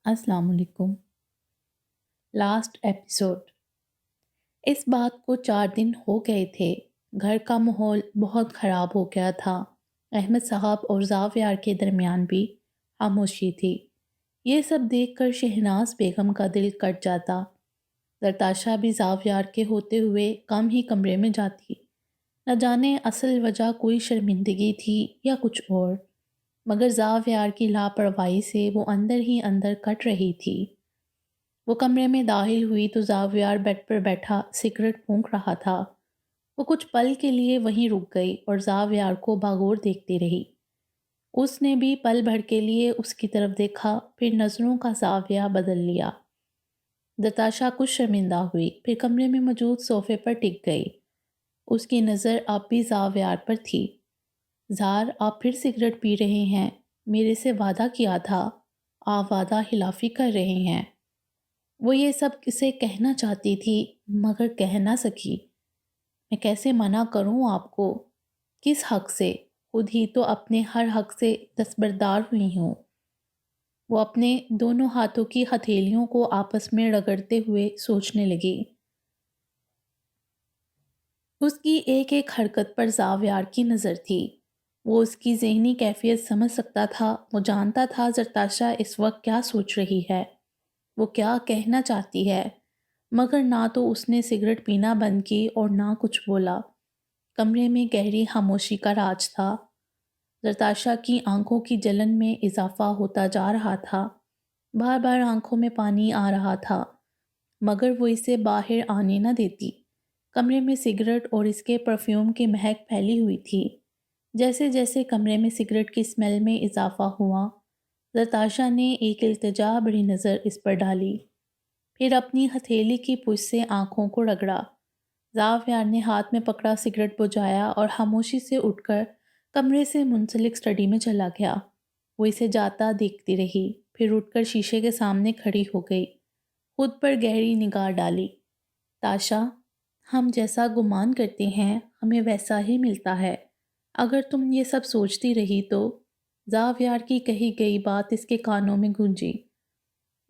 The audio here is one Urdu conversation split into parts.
السلام علیکم۔ Last episode. اس بات کو 4 دن ہو گئے تھے۔ گھر کا ماحول بہت خراب ہو گیا تھا۔ احمد صاحب اور زاویار کے درمیان بھی خاموشی تھی۔ یہ سب دیکھ کر شہناز بیگم کا دل کٹ جاتا۔ زرتاشا بھی زاویار کے ہوتے ہوئے کم ہی کمرے میں جاتی۔ نہ جانے اصل وجہ کوئی شرمندگی تھی یا کچھ اور، مگر زاویار کی لاپرواہی سے وہ اندر ہی اندر کٹ رہی تھی۔ وہ کمرے میں داخل ہوئی تو زاویار بیڈ پر بیٹھا سگریٹ پھونک رہا تھا۔ وہ کچھ پل کے لیے وہیں رک گئی اور زاویار کو باغور دیکھتی رہی۔ اس نے بھی پل بھر کے لیے اس کی طرف دیکھا، پھر نظروں کا زاویہ بدل لیا۔ زرتاشا کچھ شرمندہ ہوئی، پھر کمرے میں موجود صوفے پر ٹک گئی۔ اس کی نظر اب بھی زاویار پر تھی۔ زار، آپ پھر سگریٹ پی رہے ہیں؟ میرے سے وعدہ کیا تھا، آپ وعدہ خلافی کر رہے ہیں۔ وہ یہ سب کسے کہنا چاہتی تھی مگر کہہ نہ سکی۔ میں کیسے منع کروں آپ کو؟ کس حق سے؟ خود ہی تو اپنے ہر حق سے دستبردار ہوئی ہوں۔ وہ اپنے دونوں ہاتھوں کی ہتھیلیوں کو آپس میں رگڑتے ہوئے سوچنے لگی۔ اس کی ایک ایک حرکت پر زاویار کی نظر تھی۔ وہ اس کی ذہنی کیفیت سمجھ سکتا تھا۔ وہ جانتا تھا زرتاشا اس وقت کیا سوچ رہی ہے، وہ کیا کہنا چاہتی ہے، مگر نہ تو اس نے سگریٹ پینا بند کی اور نہ کچھ بولا۔ کمرے میں گہری خاموشی کا راج تھا۔ زرتاشا کی آنکھوں کی جلن میں اضافہ ہوتا جا رہا تھا۔ بار بار آنکھوں میں پانی آ رہا تھا، مگر وہ اسے باہر آنے نہ دیتی۔ کمرے میں سگریٹ اور اس کے پرفیوم کی مہک پھیلی ہوئی تھی۔ جیسے جیسے کمرے میں سگریٹ کی اسمیل میں اضافہ ہوا، زرتاشا نے ایک التجا بھری نظر اس پر ڈالی، پھر اپنی ہتھیلی کی پش سے آنکھوں کو رگڑا۔ زاویار نے ہاتھ میں پکڑا سگریٹ بجھایا اور خاموشی سے اٹھ کر کمرے سے منسلک اسٹڈی میں چلا گیا۔ وہ اسے جاتا دیکھتی رہی، پھر اٹھ کر شیشے کے سامنے کھڑی ہو گئی، خود پر گہری نگاہ ڈالی۔ تاشا، ہم جیسا گمان کرتے ہیں ہمیں ویسا ہی ملتا ہے۔ اگر تم یہ سب سوچتی رہی تو… زاویار کی کہی گئی بات اس کے کانوں میں گونجی۔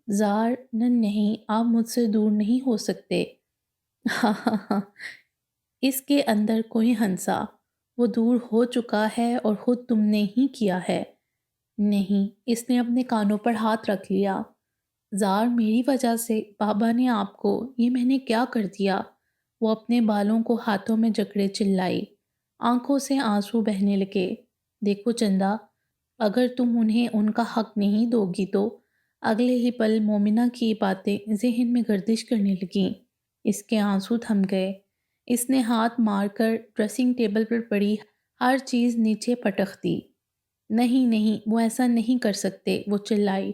زار، نہیں، آپ مجھ سے دور نہیں ہو سکتے۔ ہاں ہاں ہاں، اس کے اندر کوئی ہنسا۔ وہ دور ہو چکا ہے اور خود تم نے ہی کیا ہے۔ نہیں، اس نے اپنے کانوں پر ہاتھ رکھ لیا۔ زار، میری وجہ سے بابا نے آپ کو… یہ میں نے کیا کر دیا؟ وہ اپنے بالوں کو ہاتھوں میں جکڑے چلائی، آنکھوں سے آنسو بہنے لگے۔ دیکھو چندا، اگر تم انہیں ان کا حق نہیں دو گی تو… اگلے ہی پل مومنہ کی باتیں ذہن میں گردش کرنے لگیں۔ اس کے آنسو تھم گئے۔ اس نے ہاتھ مار کر ڈریسنگ ٹیبل پر پڑی ہر چیز نیچے پٹخ دی۔ نہیں نہیں، وہ ایسا نہیں کر سکتے، وہ چلائی۔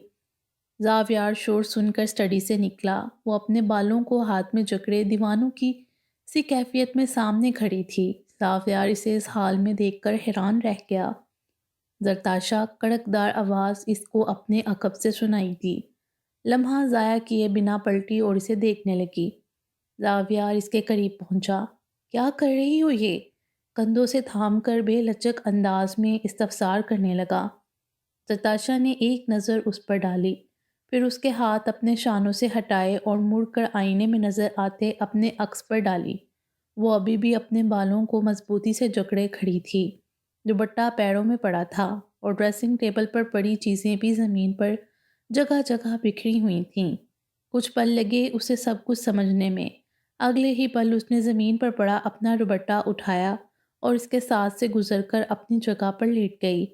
زاویار شور سن کر اسٹڈی سے نکلا۔ وہ اپنے بالوں کو ہاتھ میں جکڑے دیوانوں کی سی کیفیت میں سامنے کھڑی تھی۔ زاویار اسے اس حال میں دیکھ کر حیران رہ گیا۔ زرتاشا کڑکدار آواز اس کو اپنے عقب سے سنائی دی۔ لمحہ ضائع کیے بنا پلٹی اور اسے دیکھنے لگی۔ زاویار اس کے قریب پہنچا۔ کیا کر رہی ہو یہ؟ کندھوں سے تھام کر بے لچک انداز میں استفسار کرنے لگا۔ زرتاشا نے ایک نظر اس پر ڈالی، پھر اس کے ہاتھ اپنے شانوں سے ہٹائے اور مڑ کر آئینے میں نظر آتے اپنے عکس پر ڈالی۔ وہ ابھی بھی اپنے بالوں کو مضبوطی سے جکڑے کھڑی تھی۔ دوپٹہ پیروں میں پڑا تھا اور ڈریسنگ ٹیبل پر پڑی چیزیں بھی زمین پر جگہ جگہ بکھری ہوئی تھیں۔ کچھ پل لگے اسے سب کچھ سمجھنے میں۔ اگلے ہی پل اس نے زمین پر پڑا اپنا دوپٹہ اٹھایا اور اس کے ساتھ سے گزر کر اپنی جگہ پر لیٹ گئی۔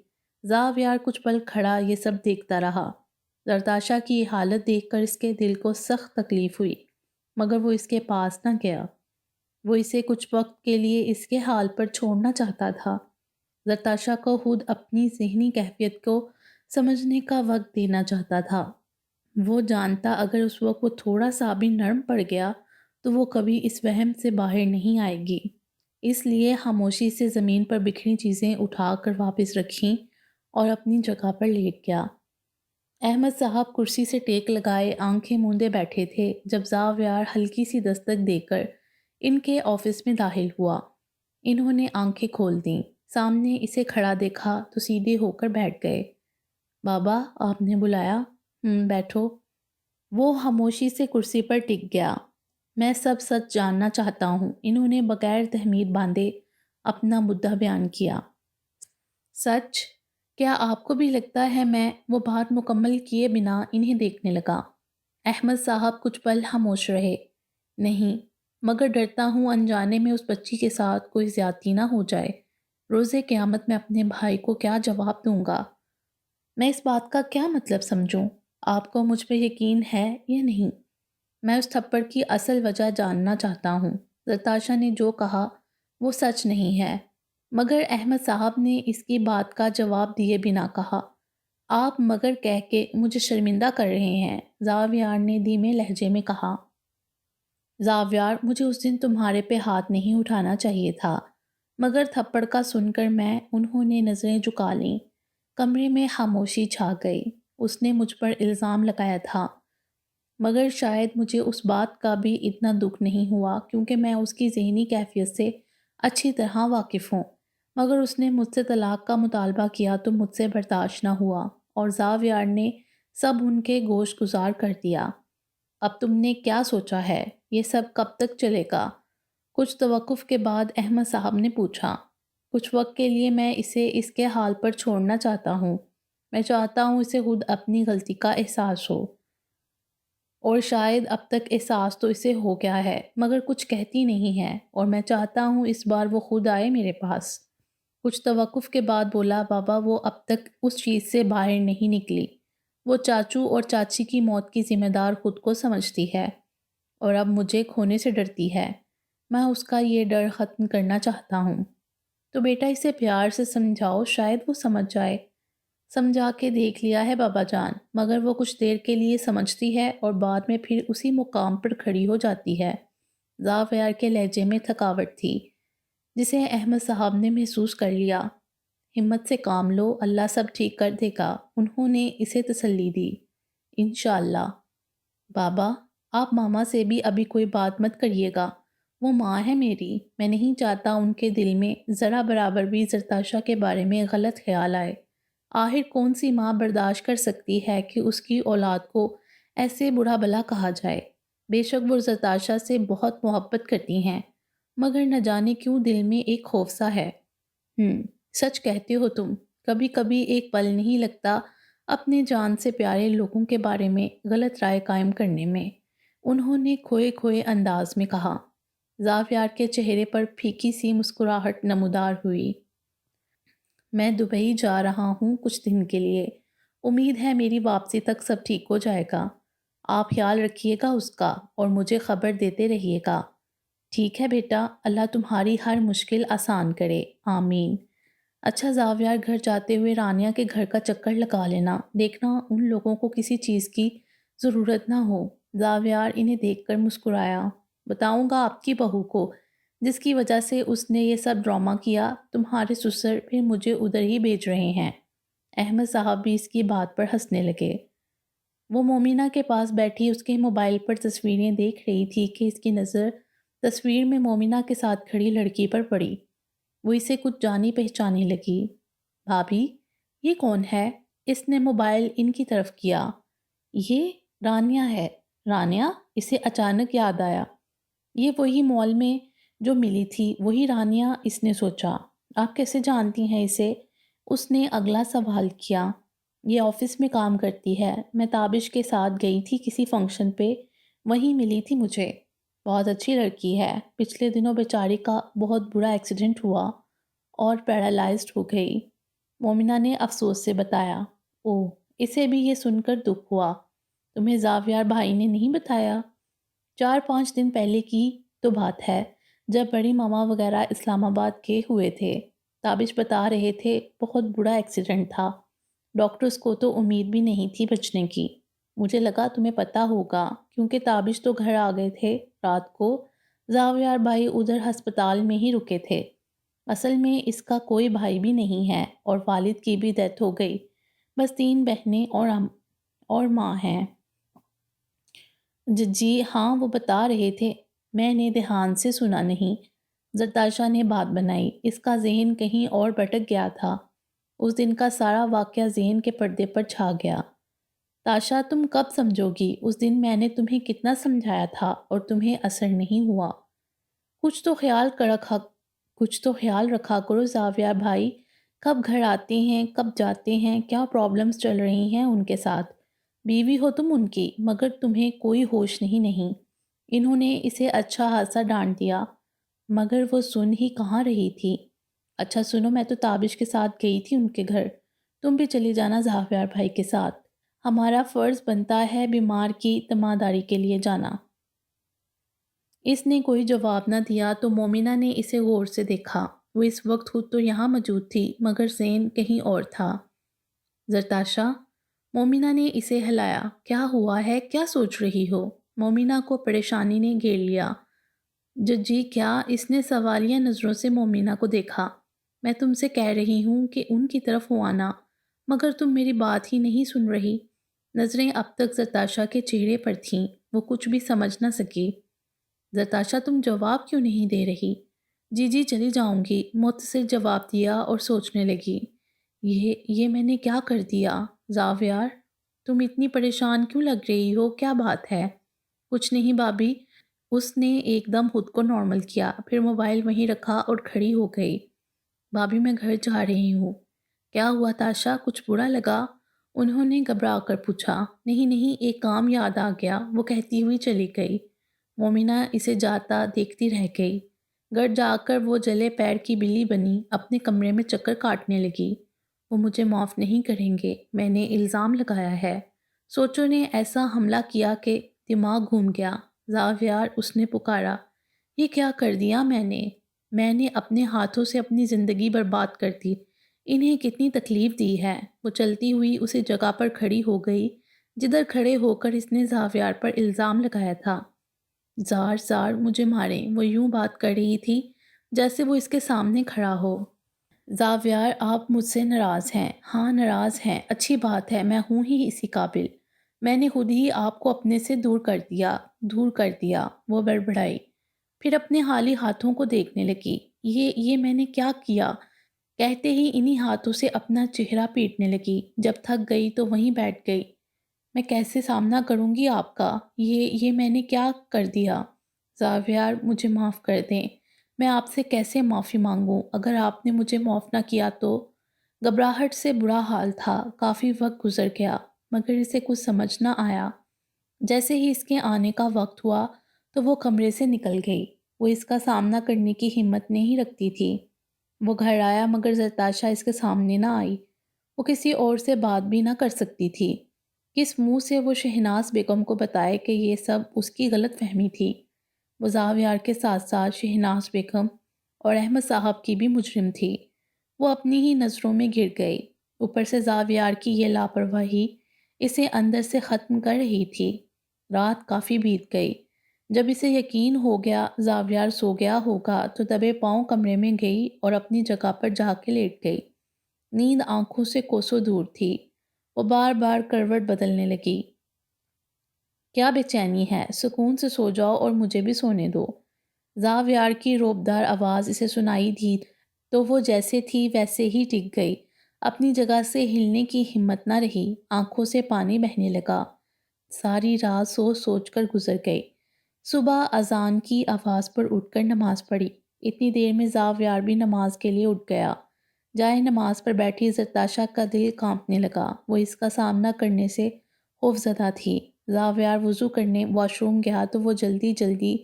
زاویار کچھ پل کھڑا یہ سب دیکھتا رہا۔ زرتاشا کی یہ حالت دیکھ کر اس کے دل کو سخت تکلیف ہوئی، مگر وہ اس کے پاس نہ گیا۔ وہ اسے کچھ وقت کے لیے اس کے حال پر چھوڑنا چاہتا تھا۔ زرتاشا کو خود اپنی ذہنی کیفیت کو سمجھنے کا وقت دینا چاہتا تھا۔ وہ جانتا اگر اس وقت وہ تھوڑا سا بھی نرم پڑ گیا تو وہ کبھی اس وہم سے باہر نہیں آئے گی۔ اس لیے خاموشی سے زمین پر بکھری چیزیں اٹھا کر واپس رکھیں اور اپنی جگہ پر لیٹ گیا۔ احمد صاحب کرسی سے ٹیک لگائے آنکھیں موندے بیٹھے تھے جب زاویار ہلکی سی دستک دے کر ان کے آفس میں داخل ہوا۔ انہوں نے آنکھیں کھول دیں، سامنے اسے کھڑا دیکھا تو سیدھے ہو کر بیٹھ گئے۔ بابا، آپ نے بلایا؟ بیٹھو۔ وہ خاموشی سے کرسی پر ٹک گیا۔ میں سب سچ جاننا چاہتا ہوں، انہوں نے بغیر تحمید باندھے اپنا مدعا بیان کیا۔ سچ؟ کیا آپ کو بھی لگتا ہے میں؟ وہ بات مکمل کیے بنا انہیں دیکھنے لگا۔ احمد صاحب کچھ پل خاموش رہے۔ نہیں، مگر ڈرتا ہوں انجانے میں اس بچی کے ساتھ کوئی زیادتی نہ ہو جائے۔ روز قیامت میں اپنے بھائی کو کیا جواب دوں گا؟ میں اس بات کا کیا مطلب سمجھوں؟ آپ کو مجھ پہ یقین ہے یا نہیں؟ میں اس تھپڑ کی اصل وجہ جاننا چاہتا ہوں۔ زرتاشا نے جو کہا وہ سچ نہیں ہے۔ مگر احمد صاحب نے اس کی بات کا جواب دیے بنا کہا، آپ مگر کہہ کے مجھے شرمندہ کر رہے ہیں۔ زاویار نے دھیمے لہجے میں کہا، زاویار، مجھے اس دن تمہارے پہ ہاتھ نہیں اٹھانا چاہیے تھا، مگر تھپڑ کا سن کر انہوں نے نظریں جھکا لیں۔ کمرے میں خاموشی چھا گئی۔ اس نے مجھ پر الزام لگایا تھا، مگر شاید مجھے اس بات کا بھی اتنا دکھ نہیں ہوا کیونکہ میں اس کی ذہنی کیفیت سے اچھی طرح واقف ہوں۔ مگر اس نے مجھ سے طلاق کا مطالبہ کیا تو مجھ سے برداشت نہ ہوا اور زاویار نے سب ان کے گوش گزار کر دیا۔ اب تم نے کیا سوچا ہے؟ یہ سب کب تک چلے گا؟ کچھ توقف کے بعد احمد صاحب نے پوچھا۔ کچھ وقت کے لیے میں اسے اس کے حال پر چھوڑنا چاہتا ہوں۔ میں چاہتا ہوں اسے خود اپنی غلطی کا احساس ہو، اور شاید اب تک احساس تو اسے ہو گیا ہے مگر کچھ کہتی نہیں ہے، اور میں چاہتا ہوں اس بار وہ خود آئے میرے پاس۔ کچھ توقف کے بعد بولا، بابا وہ اب تک اس چیز سے باہر نہیں نکلی۔ وہ چاچو اور چاچی کی موت کی ذمہ دار خود کو سمجھتی ہے اور اب مجھے کھونے سے ڈرتی ہے۔ میں اس کا یہ ڈر ختم کرنا چاہتا ہوں۔ تو بیٹا اسے پیار سے سمجھاؤ، شاید وہ سمجھ جائے۔ سمجھا کے دیکھ لیا ہے بابا جان، مگر وہ کچھ دیر کے لیے سمجھتی ہے اور بعد میں پھر اسی مقام پر کھڑی ہو جاتی ہے۔ زاویار کے لہجے میں تھکاوٹ تھی جسے احمد صاحب نے محسوس کر لیا۔ ہمت سے کام لو، اللہ سب ٹھیک کر دے گا، انہوں نے اسے تسلی دی۔ انشاءاللہ۔ بابا، آپ ماما سے بھی ابھی کوئی بات مت کریے گا، وہ ماں ہے میری، میں نہیں چاہتا ان کے دل میں ذرا برابر بھی زرتاشا کے بارے میں غلط خیال آئے۔ آخر کون سی ماں برداشت کر سکتی ہے کہ اس کی اولاد کو ایسے برا بھلا کہا جائے؟ بے شک وہ زرتاشا سے بہت محبت کرتی ہیں، مگر نہ جانے کیوں دل میں ایک خوف سا ہے۔ سچ کہتے ہو تم، کبھی کبھی ایک پل نہیں لگتا اپنے جان سے پیارے لوگوں کے بارے میں غلط رائے قائم کرنے میں، انہوں نے کھوئے کھوئے انداز میں کہا۔ زاویار کے چہرے پر پھیکی سی مسکراہٹ نمودار ہوئی۔ میں دبئی جا رہا ہوں کچھ دن کے لیے، امید ہے میری واپسی تک سب ٹھیک ہو جائے گا۔ آپ خیال رکھیے گا اس کا اور مجھے خبر دیتے رہیے گا۔ ٹھیک ہے بیٹا، اللہ تمہاری ہر مشکل آسان کرے، آمین۔ اچھا زاویار، گھر جاتے ہوئے رانیہ کے گھر کا چکر لگا لینا، دیکھنا ان لوگوں کو کسی چیز کی ضرورت نہ ہو۔ زاویار انہیں دیکھ کر مسکرایا۔ بتاؤں گا آپ کی بہو کو، جس کی وجہ سے اس نے یہ سب ڈرامہ کیا، تمہارے سسر پھر مجھے ادھر ہی بھیج رہے ہیں۔ احمد صاحب بھی اس کی بات پر ہنسنے لگے۔ وہ مومنہ کے پاس بیٹھی اس کے موبائل پر تصویریں دیکھ رہی تھی کہ اس کی نظر تصویر میں مومنہ کے ساتھ کھڑی لڑکی پر پڑی۔ وہ اسے کچھ جانی پہچانے لگی۔ بھابھی، یہ کون ہے؟ اس نے موبائل ان کی طرف کیا۔ یہ رانیہ ہے۔ رانیہ؟ اسے اچانک یاد آیا، یہ وہی مال میں جو ملی تھی، وہی رانیہ، اس نے سوچا۔ آپ کیسے جانتی ہیں اسے؟ اس نے اگلا سوال کیا۔ یہ آفس میں کام کرتی ہے، میں تابش کے ساتھ گئی تھی کسی فنکشن پہ، وہیں ملی تھی مجھے۔ بہت اچھی لڑکی ہے، پچھلے دنوں بیچاری کا بہت برا ایکسیڈنٹ ہوا اور پیرالائزڈ ہو گئی، مومنہ نے افسوس سے بتایا۔ اوہ، اسے بھی یہ سن کر دکھ ہوا۔ تمہیں زاویار بھائی نے نہیں بتایا؟ 4-5 دن پہلے کی تو بات ہے، جب بڑی ماما وغیرہ اسلام آباد کے ہوئے تھے، تابش بتا رہے تھے بہت بڑا ایکسیڈنٹ تھا، ڈاکٹرز کو تو امید بھی نہیں تھی بچنے کی۔ مجھے لگا تمہیں پتہ ہوگا کیونکہ تابش تو گھر آ گئے تھے رات کو، زاویار بھائی ادھر ہسپتال میں ہی رکے تھے۔ اصل میں اس کا کوئی بھائی بھی نہیں ہے اور والد کی بھی ڈیتھ ہو گئی، بس 3 بہنیں اور ماں ہیں۔ جی ہاں، وہ بتا رہے تھے، میں نے دھیان سے سنا نہیں۔ زرتاشا نے بات بنائی، اس کا ذہن کہیں اور بھٹک گیا تھا۔ اس دن کا سارا واقعہ ذہن کے پردے پر چھا گیا۔ تاشا تم کب سمجھو گی؟ اس دن میں نے تمہیں کتنا سمجھایا تھا اور تمہیں اثر نہیں ہوا۔ کچھ تو خیال کر رکھا کچھ تو خیال رکھا کرو زاویہ بھائی، کب گھر آتے ہیں کب جاتے ہیں، کیا پرابلمز چل رہی ہیں ان کے ساتھ۔ بیوی ہو تم ان کی، مگر تمہیں کوئی ہوش نہیں۔ انہوں نے اسے اچھا خاصا ڈانٹ دیا، مگر وہ سن ہی کہاں رہی تھی۔ اچھا سنو، میں تو تابش کے ساتھ گئی تھی ان کے گھر، تم بھی چلی جانا زاویہ بھائی کے ساتھ، ہمارا فرض بنتا ہے بیمار کی تیمارداری کے لیے جانا۔ اس نے کوئی جواب نہ دیا تو مومنہ نے اسے غور سے دیکھا۔ وہ اس وقت خود تو یہاں موجود تھی مگر ذہن کہیں اور تھا۔ زرتاشا، مومنہ نے اسے ہلایا۔ کیا ہوا ہے؟ کیا سوچ رہی ہو؟ مومنہ کو پریشانی نے گھیر لیا۔ جی کیا؟ اس نے سوالیہ نظروں سے مومنہ کو دیکھا۔ میں تم سے کہہ رہی ہوں کہ ان کی طرف ہو آنا، مگر تم میری بات ہی نہیں سن رہی۔ نظریں اب تک زرتاشا کے چہرے پر تھیں، وہ کچھ بھی سمجھ نہ سکی۔ زرتاشا تم جواب کیوں نہیں دے رہی؟ جی چلی جاؤں گی، مختصر جواب دیا اور سوچنے لگی۔ یہ میں نے کیا کر دیا؟ زاویار، تم اتنی پریشان کیوں لگ رہی ہو؟ کیا بات ہے؟ کچھ نہیں بابی۔ اس نے ایک دم خود کو نارمل کیا، پھر موبائل وہیں رکھا اور کھڑی ہو گئی۔ بابی میں گھر جا رہی ہوں۔ کیا ہوا تاشا؟ کچھ برا لگا؟ انہوں نے گھبرا کر پوچھا۔ نہیں، ایک کام یاد آ گیا، وہ کہتی ہوئی چلی گئی۔ مومنہ اسے جاتا دیکھتی رہ گئی۔ گھر جا کر وہ جلے پیر کی بلی بنی اپنے کمرے میں چکر کاٹنے لگی۔ وہ مجھے معاف نہیں کریں گے، میں نے الزام لگایا ہے۔ سوچو نے ایسا حملہ کیا کہ دماغ گھوم گیا۔ زاویار، اس نے پکارا۔ یہ کیا کر دیا میں نے اپنے ہاتھوں سے اپنی زندگی برباد کر دی، انہیں کتنی تکلیف دی ہے۔ وہ چلتی ہوئی اسی جگہ پر کھڑی ہو گئی جدھر کھڑے ہو کر اس نے زاویار پر الزام لگایا تھا۔ زار مجھے ماریں، وہ یوں بات کر رہی تھی جیسے وہ اس کے سامنے کھڑا ہو۔ زاویار، آپ مجھ سے ناراض ہیں؟ ہاں ناراض ہیں، اچھی بات ہے، میں ہوں ہی اسی قابل، میں نے خود ہی آپ کو اپنے سے دور کر دیا۔ وہ بڑبڑائی، پھر اپنے خالی ہاتھوں کو دیکھنے لگی۔ یہ میں نے کیا کیا؟ کہتے ہی انہی ہاتھوں سے اپنا چہرہ پیٹنے لگی۔ جب تھک گئی تو وہیں بیٹھ گئی۔ میں کیسے سامنا کروں گی آپ کا؟ یہ میں نے کیا کر دیا؟ زاویار، مجھے معاف کر دیں۔ میں آپ سے کیسے معافی مانگوں اگر آپ نے مجھے معاف نہ کیا تو؟ گھبراہٹ سے برا حال تھا۔ کافی وقت گزر گیا مگر اسے کچھ سمجھ نہ آیا۔ جیسے ہی اس کے آنے کا وقت ہوا تو وہ کمرے سے نکل گئی۔ وہ اس کا سامنا کرنے کی ہمت نہیں رکھتی تھی۔ وہ گھر آیا مگر زرتاشا اس کے سامنے نہ آئی۔ وہ کسی اور سے بات بھی نہ کر سکتی تھی۔ کس منہ سے وہ شہناز بیگم کو بتائے کہ یہ سب اس کی غلط فہمی تھی؟ وہ زاویار کے ساتھ ساتھ شہناز بیگم اور احمد صاحب کی بھی مجرم تھی۔ وہ اپنی ہی نظروں میں گر گئی۔ اوپر سے زاویار کی یہ لاپرواہی اسے اندر سے ختم کر رہی تھی۔ رات کافی بیت گئی۔ جب اسے یقین ہو گیا زاویار سو گیا ہوگا تو دبے پاؤں کمرے میں گئی اور اپنی جگہ پر جا کے لیٹ گئی۔ نیند آنکھوں سے کوسوں دور تھی۔ وہ بار بار کروٹ بدلنے لگی۔ کیا بے چینی ہے؟ سکون سے سو جاؤ اور مجھے بھی سونے دو۔ زاویار کی روبدار آواز اسے سنائی دی تو وہ جیسے تھی ویسے ہی ٹک گئی۔ اپنی جگہ سے ہلنے کی ہمت نہ رہی، آنکھوں سے پانی بہنے لگا۔ ساری رات سوچ سوچ کر گزر گئی۔ صبح اذان کی آواز پر اٹھ کر نماز پڑھی۔ اتنی دیر میں زاویار بھی نماز کے لیے اٹھ گیا۔ جائے نماز پر بیٹھی زرتاشا کا دل کانپنے لگا۔ وہ اس کا سامنا کرنے سے خوفزدہ تھی۔ زاویار وضو کرنے واش روم گیا تو وہ جلدی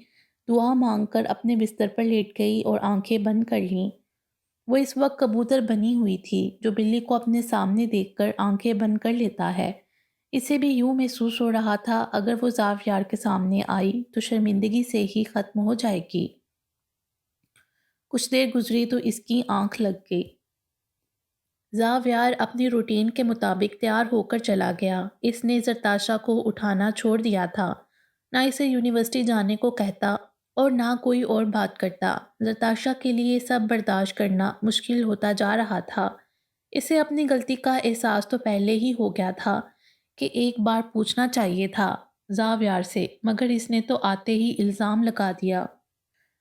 دعا مانگ کر اپنے بستر پر لیٹ گئی اور آنکھیں بند کر لیں۔ وہ اس وقت کبوتر بنی ہوئی تھی جو بلی کو اپنے سامنے دیکھ کر آنکھیں بند کر لیتا ہے۔ اسے بھی یوں محسوس ہو رہا تھا اگر وہ زاویار کے سامنے آئی تو شرمندگی سے ہی ختم ہو جائے گی۔ کچھ دیر گزری تو اس کی آنکھ لگ گئی۔ زاویار اپنی روٹین کے مطابق تیار ہو کر چلا گیا۔ اس نے زرتاشا کو اٹھانا چھوڑ دیا تھا، نہ اسے یونیورسٹی جانے کو کہتا اور نہ کوئی اور بات کرتا۔ زرتاشا کے لیے سب برداشت کرنا مشکل ہوتا جا رہا تھا۔ اسے اپنی غلطی کا احساس تو پہلے ہی ہو گیا تھا کہ ایک بار پوچھنا چاہیے تھا زاویار سے، مگر اس نے تو آتے ہی الزام لگا دیا۔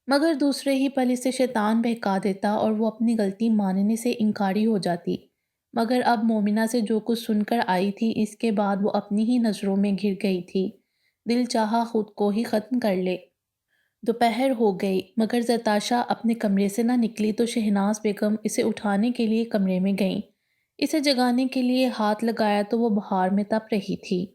مگر دوسرے ہی پل اسے شیطان بہکا دیتا اور وہ اپنی غلطی ماننے سے انکاری ہو جاتی۔ مگر اب مومنہ سے جو کچھ سن کر آئی تھی اس کے بعد وہ اپنی ہی نظروں میں گر گئی تھی۔ دل چاہا خود کو ہی ختم کر لے۔ دوپہر ہو گئی مگر زرتاشا اپنے کمرے سے نہ نکلی تو شہناز بیگم اسے اٹھانے کے لیے کمرے میں گئیں۔ اسے جگانے کے لیے ہاتھ لگایا تو وہ بخار میں تپ رہی تھی۔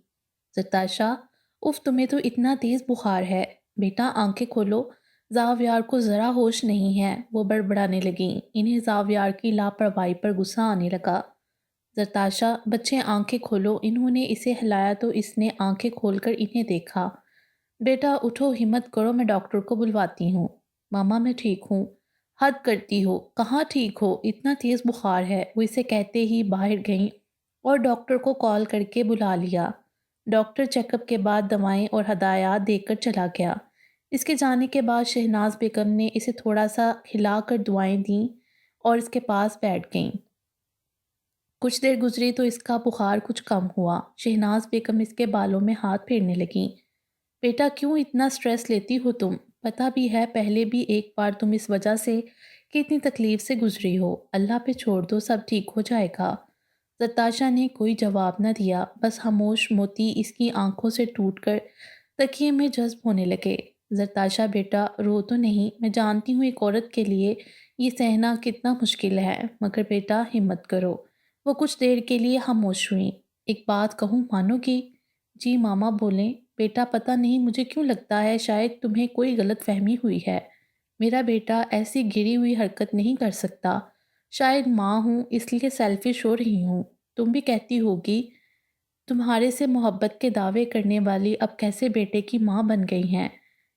زرتاشا، اف تمہیں تو اتنا تیز بخار ہے، بیٹا آنکھیں کھولو، زاویار کو ذرا ہوش نہیں ہے، وہ بڑبڑانے لگیں۔ انہیں زاویار کی لاپرواہی پر غصہ آنے لگا۔ زرتاشا، بچے آنکھیں کھولو، انہوں نے اسے ہلایا تو اس نے آنکھیں کھول کر انہیں دیکھا۔ بیٹا اٹھو، ہمت کرو، میں ڈاکٹر کو بلواتی ہوں۔ ماما میں ٹھیک ہوں۔ حد کرتی ہو، کہاں ٹھیک ہو، اتنا تیز بخار ہے۔ وہ اسے کہتے ہی باہر گئیں اور ڈاکٹر کو کال کر کے بلا لیا۔ ڈاکٹر چیک اپ کے بعد دوائیں اور ہدایات دے کر چلا گیا۔ اس کے جانے کے بعد شہناز بیگم نے اسے تھوڑا سا ہلا کر دعائیں دیں اور اس کے پاس بیٹھ گئیں۔ کچھ دیر گزری تو اس کا بخار کچھ کم ہوا۔ شہناز بیگم اس کے بالوں میں ہاتھ پھیرنے لگیں۔ بیٹا کیوں اتنا سٹریس لیتی ہو تم؟ پتہ بھی ہے پہلے بھی ایک بار تم اس وجہ سے کہ اتنی تکلیف سے گزری ہو۔ اللہ پہ چھوڑ دو، سب ٹھیک ہو جائے گا۔ زرتاشا نے کوئی جواب نہ دیا، بس خاموش موتی اس کی آنکھوں سے ٹوٹ کر تکیے میں جذب ہونے لگے۔ زرتاشا بیٹا رو تو نہیں، میں جانتی ہوں ایک عورت کے لیے یہ سہنا کتنا مشکل ہے، مگر بیٹا ہمت کرو۔ وہ کچھ دیر کے لیے خاموش ہوئیں۔ ایک بات کہوں، مانو گی؟ جی ماما بولیں۔ بیٹا پتہ نہیں مجھے کیوں لگتا ہے شاید تمہیں کوئی غلط فہمی ہوئی ہے۔ میرا بیٹا ایسی گری ہوئی حرکت نہیں کر سکتا۔ شاید ماں ہوں اس لیے سیلفش ہو رہی ہوں۔ تم بھی کہتی ہوگی تمہارے سے محبت کے دعوے کرنے والی اب کیسے بیٹے کی ماں بن گئی ہیں۔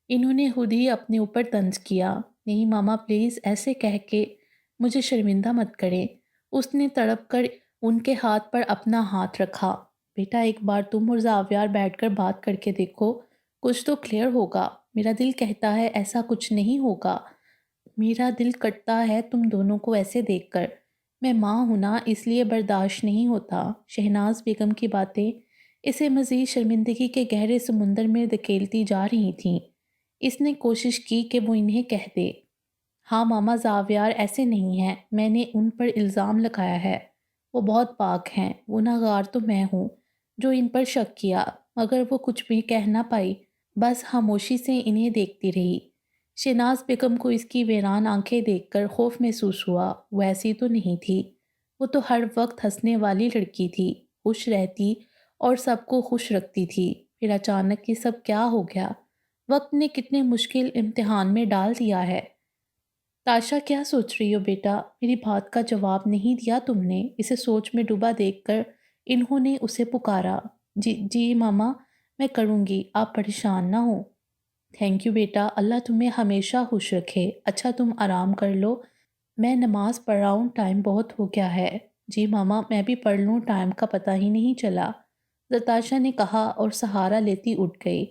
انہوں نے خود ہی اپنے اوپر طنز کیا۔ نہیں ماما پلیز ایسے کہہ کے مجھے شرمندہ مت کریں۔ اس نے تڑپ کر ان کے ہاتھ پر اپنا ہاتھ رکھا۔ بیٹا ایک بار تم اور زاویار بیٹھ کر بات کر کے دیکھو، کچھ تو کلیئر ہوگا۔ میرا دل کہتا ہے ایسا کچھ نہیں ہوگا۔ میرا دل کٹتا ہے تم دونوں کو ایسے دیکھ کر۔ میں ماں ہوں نا، اس لیے برداشت نہیں ہوتا۔ شہناز بیگم کی باتیں اسے مزید شرمندگی کے گہرے سمندر میں دھکیلتی جا رہی تھیں۔ اس نے کوشش کی کہ وہ انہیں کہہ دے، ہاں ماما زاویار ایسے نہیں ہیں، میں نے ان پر الزام لگایا ہے، وہ بہت پاک ہیں، گناہ گار تو میں ہوں جو ان پر شک کیا، مگر وہ کچھ بھی کہہ نہ پائی، بس خاموشی سے انہیں دیکھتی رہی۔ شہناز بیگم کو اس کی ویران آنکھیں دیکھ کر خوف محسوس ہوا۔ وہ ایسی تو نہیں تھی، وہ تو ہر وقت ہنسنے والی لڑکی تھی، خوش رہتی اور سب کو خوش رکھتی تھی۔ پھر اچانک یہ سب کیا ہو گیا؟ وقت نے کتنے مشکل امتحان میں ڈال دیا ہے۔ تاشا کیا سوچ رہی ہو بیٹا؟ میری بات کا جواب نہیں دیا تم نے؟ اسے سوچ میں ڈوبا دیکھ کر انہوں نے اسے پکارا۔ جی جی ماما میں کروں گی، آپ پریشان نہ ہو۔ تھینک یو بیٹا، اللہ تمہیں ہمیشہ خوش رکھے۔ اچھا تم آرام کر لو، میں نماز پڑھ رہا ہوں، ٹائم بہت ہو گیا ہے۔ جی ماما میں بھی پڑھ لوں، ٹائم کا پتہ ہی نہیں چلا، زرتاشا نے کہا اور سہارا لیتی اٹھ گئی۔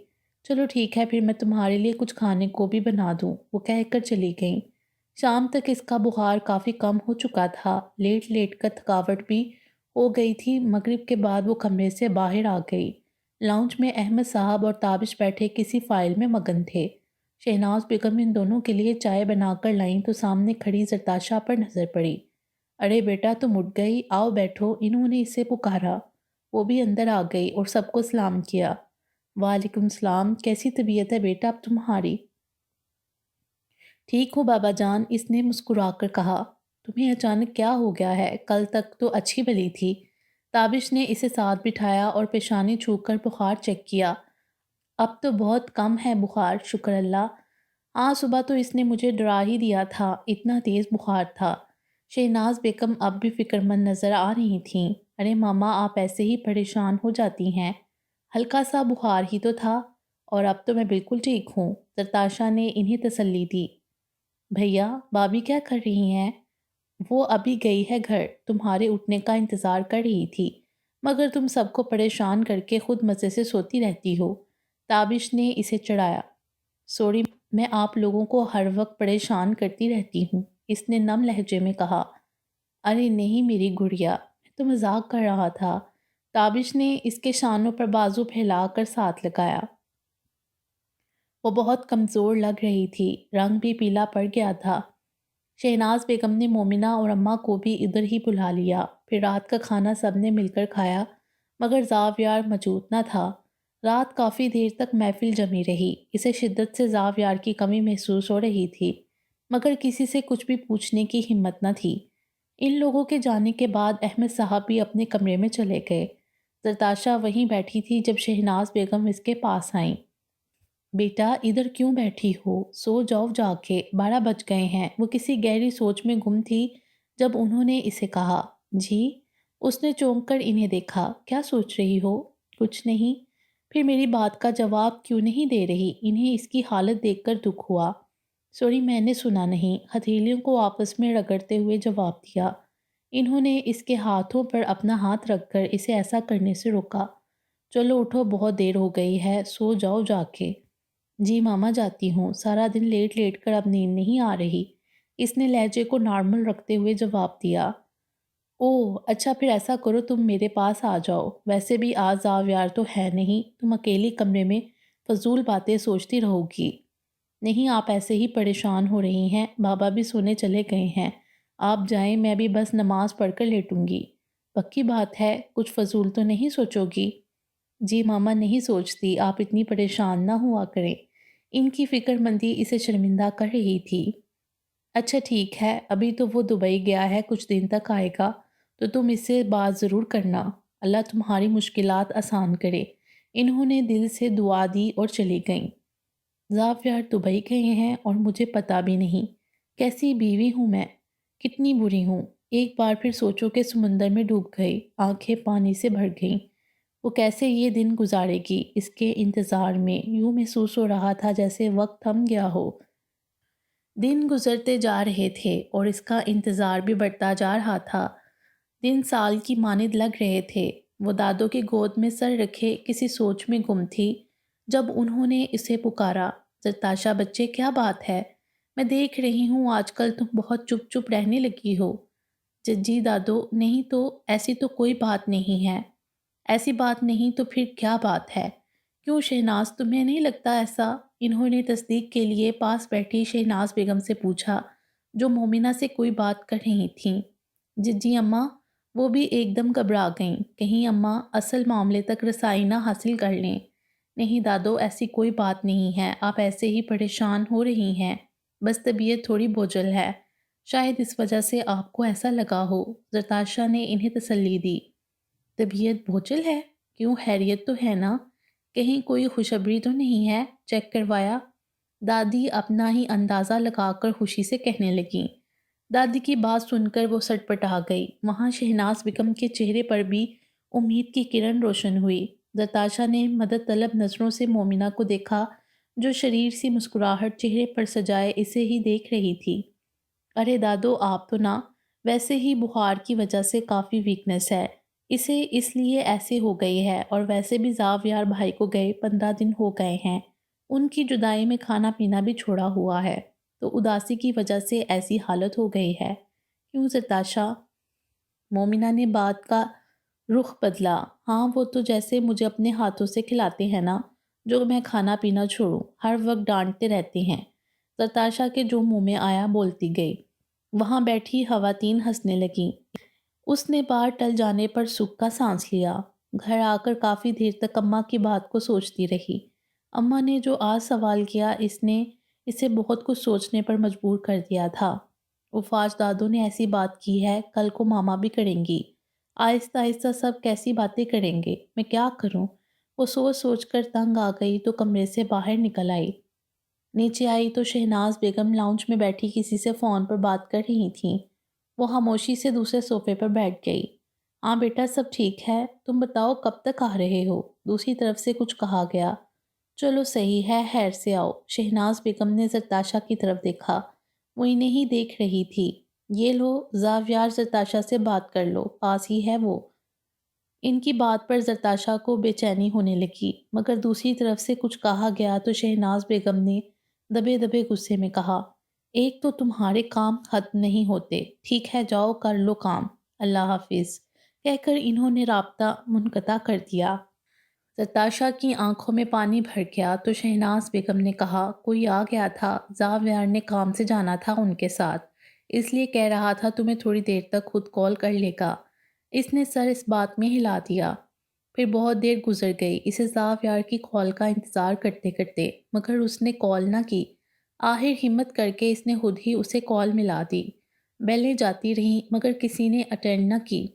چلو ٹھیک ہے پھر میں تمہارے لیے کچھ کھانے کو بھی بنا دوں، وہ کہہ کر چلی گئیں۔ شام تک اس کا بخار کافی کم ہو چکا تھا، لیٹ لیٹ کر تھکاوٹ بھی ہو گئی تھی۔ مغرب کے بعد وہ کمرے سے باہر آ گئی۔ لاؤنج میں احمد صاحب اور تابش بیٹھے کسی فائل میں مگن تھے۔ شہناز بیگم ان دونوں کے لیے چائے بنا کر لائیں تو سامنے کھڑی زرتاشا پر نظر پڑی۔ ارے بیٹا تم اٹھ گئی، آؤ بیٹھو، انہوں نے اسے پکارا۔ وہ بھی اندر آ گئی اور سب کو سلام کیا۔ وعلیکم السلام، کیسی طبیعت ہے بیٹا اب تمہاری؟ ٹھیک ہو بابا جان، اس نے مسکرا کر کہا۔ تمہیں اچانک کیا ہو گیا ہے؟ کل تک تو اچھی بھلی تھی۔ تابش نے اسے ساتھ بٹھایا اور پیشانی چھو کر بخار چیک کیا۔ اب تو بہت کم ہے بخار، شکر اللہ۔ ہاں صبح تو اس نے مجھے ڈرا ہی دیا تھا، اتنا تیز بخار تھا۔ شہناز بیگم اب بھی فکر مند نظر آ رہی تھیں۔ ارے ماما آپ ایسے ہی پریشان ہو جاتی ہیں، ہلکا سا بخار ہی تو تھا، اور اب تو میں بالکل ٹھیک ہوں، زرتاشا نے انہیں تسلی دی۔ بھیا بابی کیا کر رہی ہیں؟ وہ ابھی گئی ہے گھر، تمہارے اٹھنے کا انتظار کر رہی تھی، مگر تم سب کو پریشان کر کے خود مزے سے سوتی رہتی ہو۔ تابش نے اسے چڑھایا۔ سوری میں آپ لوگوں کو ہر وقت پریشان کرتی رہتی ہوں، اس نے نم لہجے میں کہا۔ ارے نہیں میری گڑیا، میں تو مذاق کر رہا تھا۔ تابش نے اس کے شانوں پر بازو پھیلا کر ساتھ لگایا۔ وہ بہت کمزور لگ رہی تھی، رنگ بھی پیلا پڑ گیا تھا۔ شہناز بیگم نے مومنہ اور اماں کو بھی ادھر ہی بلا لیا، پھر رات کا کھانا سب نے مل کر کھایا، مگر زاویار موجود نہ تھا۔ رات کافی دیر تک محفل جمی رہی، اسے شدت سے زاویار کی کمی محسوس ہو رہی تھی، مگر کسی سے کچھ بھی پوچھنے کی ہمت نہ تھی۔ ان لوگوں کے جانے کے بعد احمد صاحب بھی اپنے کمرے میں چلے گئے۔ زرتاشا وہیں بیٹھی تھی جب شہناز بیگم اس کے پاس آئیں۔ بیٹا ادھر کیوں بیٹھی ہو؟ سو جاؤ جا کے، 12 بج گئے ہیں۔ وہ کسی گہری سوچ میں گم تھی جب انہوں نے اسے کہا۔ جی؟ اس نے چونک کر انہیں دیکھا۔ کیا سوچ رہی ہو؟ کچھ نہیں۔ پھر میری بات کا جواب کیوں نہیں دے رہی؟ انہیں اس کی حالت دیکھ کر دکھ ہوا۔ سوری میں نے سنا نہیں، ہتھیلیوں کو آپس میں رگڑتے ہوئے جواب دیا۔ انہوں نے اس کے ہاتھوں پر اپنا ہاتھ رکھ کر اسے ایسا کرنے سے روکا۔ چلو اٹھو، بہت دیر ہو گئی ہے، سو جاؤ جا کے۔ جی ماما جاتی ہوں، سارا دن لیٹ لیٹ کر اب نیند نہیں آ رہی، اس نے لہجے کو نارمل رکھتے ہوئے جواب دیا۔ اوہ اچھا، پھر ایسا کرو تم میرے پاس آ جاؤ، ویسے بھی آج زاویار تو ہے نہیں، تم اکیلی کمرے میں فضول باتیں سوچتی رہو گی۔ نہیں، آپ ایسے ہی پریشان ہو رہی ہیں، بابا بھی سونے چلے گئے ہیں، آپ جائیں، میں بھی بس نماز پڑھ کر لیٹوں گی۔ پکی بات ہے، کچھ فضول تو نہیں سوچو گی؟ جی ماما نہیں سوچتی، آپ اتنی پریشان نہ ہوا کریں۔ ان کی فکر مندی اسے شرمندہ کر رہی تھی۔ اچھا ٹھیک ہے، ابھی تو وہ دبئی گیا ہے، کچھ دن تک آئے گا، تو تم اس سے بات ضرور کرنا، اللہ تمہاری مشکلات آسان کرے۔ انہوں نے دل سے دعا دی اور چلی گئیں۔ زاویار دبئی گئے ہیں اور مجھے پتا بھی نہیں، کیسی بیوی ہوں میں، کتنی بری ہوں۔ ایک بار پھر سوچو کہ سمندر میں ڈوب گئی، آنکھیں پانی سے بھر گئیں۔ وہ کیسے یہ دن گزارے گی؟ اس کے انتظار میں یوں محسوس ہو رہا تھا جیسے وقت تھم گیا ہو۔ دن گزرتے جا رہے تھے اور اس کا انتظار بھی بڑھتا جا رہا تھا۔ دن سال کی مانند لگ رہے تھے۔ وہ دادوں کی گود میں سر رکھے کسی سوچ میں گم تھی جب انہوں نے اسے پکارا۔ زرتاشا بچے، کیا بات ہے؟ میں دیکھ رہی ہوں آج کل تم بہت چپ چپ رہنے لگی ہو۔ جی دادو، نہیں تو ایسی تو کوئی بات نہیں ہے۔ ایسی بات نہیں تو پھر کیا بات ہے؟ کیوں شہناز، تمہیں نہیں لگتا ایسا؟ انہوں نے تصدیق کے لیے پاس بیٹھی شہناز بیگم سے پوچھا، جو مومنہ سے کوئی بات کر رہی تھیں۔ جی اماں۔ وہ بھی ایک دم گھبرا گئیں، کہیں اماں اصل معاملے تک رسائی نہ حاصل کر لیں۔ نہیں دادو، ایسی کوئی بات نہیں ہے، آپ ایسے ہی پریشان ہو رہی ہیں، بس طبیعت تھوڑی بوجھل ہے، شاید اس وجہ سے آپ کو ایسا لگا ہو۔ زرتاشا نے انہیں تسلی دی۔ طبیعت بوجھل ہے؟ کیوں، خیریت تو ہے نا؟ کہیں کوئی خوشخبری تو نہیں ہے؟ چیک کروایا؟ دادی اپنا ہی اندازہ لگا کر خوشی سے کہنے لگیں۔ دادی کی بات سن کر وہ سٹپٹا گئی۔ وہاں شہناز بیگم کے چہرے پر بھی امید کی کرن روشن ہوئی۔ زرتاشا نے مدد طلب نظروں سے مومنہ کو دیکھا، جو شریر سی مسکراہٹ چہرے پر سجائے اسے ہی دیکھ رہی تھی۔ ارے دادو، آپ تو نہ، ویسے ہی بخار کی وجہ سے کافی ویکنس ہے، اسے اس لیے ایسے ہو گئی ہے، اور ویسے بھی زاویار بھائی کو گئے 15 دن ہو گئے ہیں، ان کی جدائی میں کھانا پینا بھی چھوڑا ہوا ہے، تو اداسی کی وجہ سے ایسی حالت ہو گئی ہے۔ کیوں زرتاشا؟ مومنہ نے بات کا رخ بدلا۔ ہاں، وہ تو جیسے مجھے اپنے ہاتھوں سے کھلاتے ہیں نا، جو میں کھانا پینا چھوڑوں، ہر وقت ڈانٹتے رہتے ہیں۔ زرتاشا کے جو منہ میں آیا بولتی گئی۔ وہاں بیٹھی خواتین ہنسنے لگیں۔ اس نے بار ٹل جانے پر سکھ کا سانس لیا۔ گھر آ کر کافی دیر تک اماں کی بات کو سوچتی رہی۔ اماں نے جو آج سوال کیا، اس نے اسے بہت کچھ سوچنے پر مجبور کر دیا تھا۔ آج دادوں نے ایسی بات کی ہے، کل کو ماما بھی کریں گی، آہستہ آہستہ سب کیسی باتیں کریں گے، میں کیا کروں؟ وہ سوچ سوچ کر تنگ آ گئی تو کمرے سے باہر نکل آئی۔ نیچے آئی تو شہناز بیگم لاؤنج میں بیٹھی کسی سے فون پر بات کر رہی تھیں۔ وہ خاموشی سے دوسرے صوفے پر بیٹھ گئی۔ ہاں بیٹا، سب ٹھیک ہے، تم بتاؤ کب تک آ رہے ہو؟ دوسری طرف سے کچھ کہا گیا۔ چلو صحیح ہے، خیر سے آؤ۔ شہناز بیگم نے زرتاشا کی طرف دیکھا، وہ انہیں ہی دیکھ رہی تھی۔ یہ لو، زاویار زرتاشا سے بات کر لو، پاس ہی ہے وہ۔ ان کی بات پر زرتاشا کو بے چینی ہونے لگی، مگر دوسری طرف سے کچھ کہا گیا تو شہناز بیگم نے دبے دبے غصے میں کہا، ایک تو تمہارے کام ختم نہیں ہوتے، ٹھیک ہے جاؤ کر لو کام، اللہ حافظ، کہہ کر انہوں نے رابطہ منقطع کر دیا۔ زرتاشا کی آنکھوں میں پانی بھر گیا تو شہناز بیگم نے کہا، کوئی آ گیا تھا، زاویار نے کام سے جانا تھا ان کے ساتھ، اس لیے کہہ رہا تھا تمہیں تھوڑی دیر تک خود کال کر لے گا۔ اس نے سر اس بات میں ہلا دیا۔ پھر بہت دیر گزر گئی اسے زاویار کی کال کا انتظار کرتے کرتے، مگر اس نے کال نہ کی۔ آخر ہمت کر کے اس نے خود ہی اسے کال ملا دی۔ بیلیں جاتی رہیں مگر کسی نے اٹینڈ نہ کی۔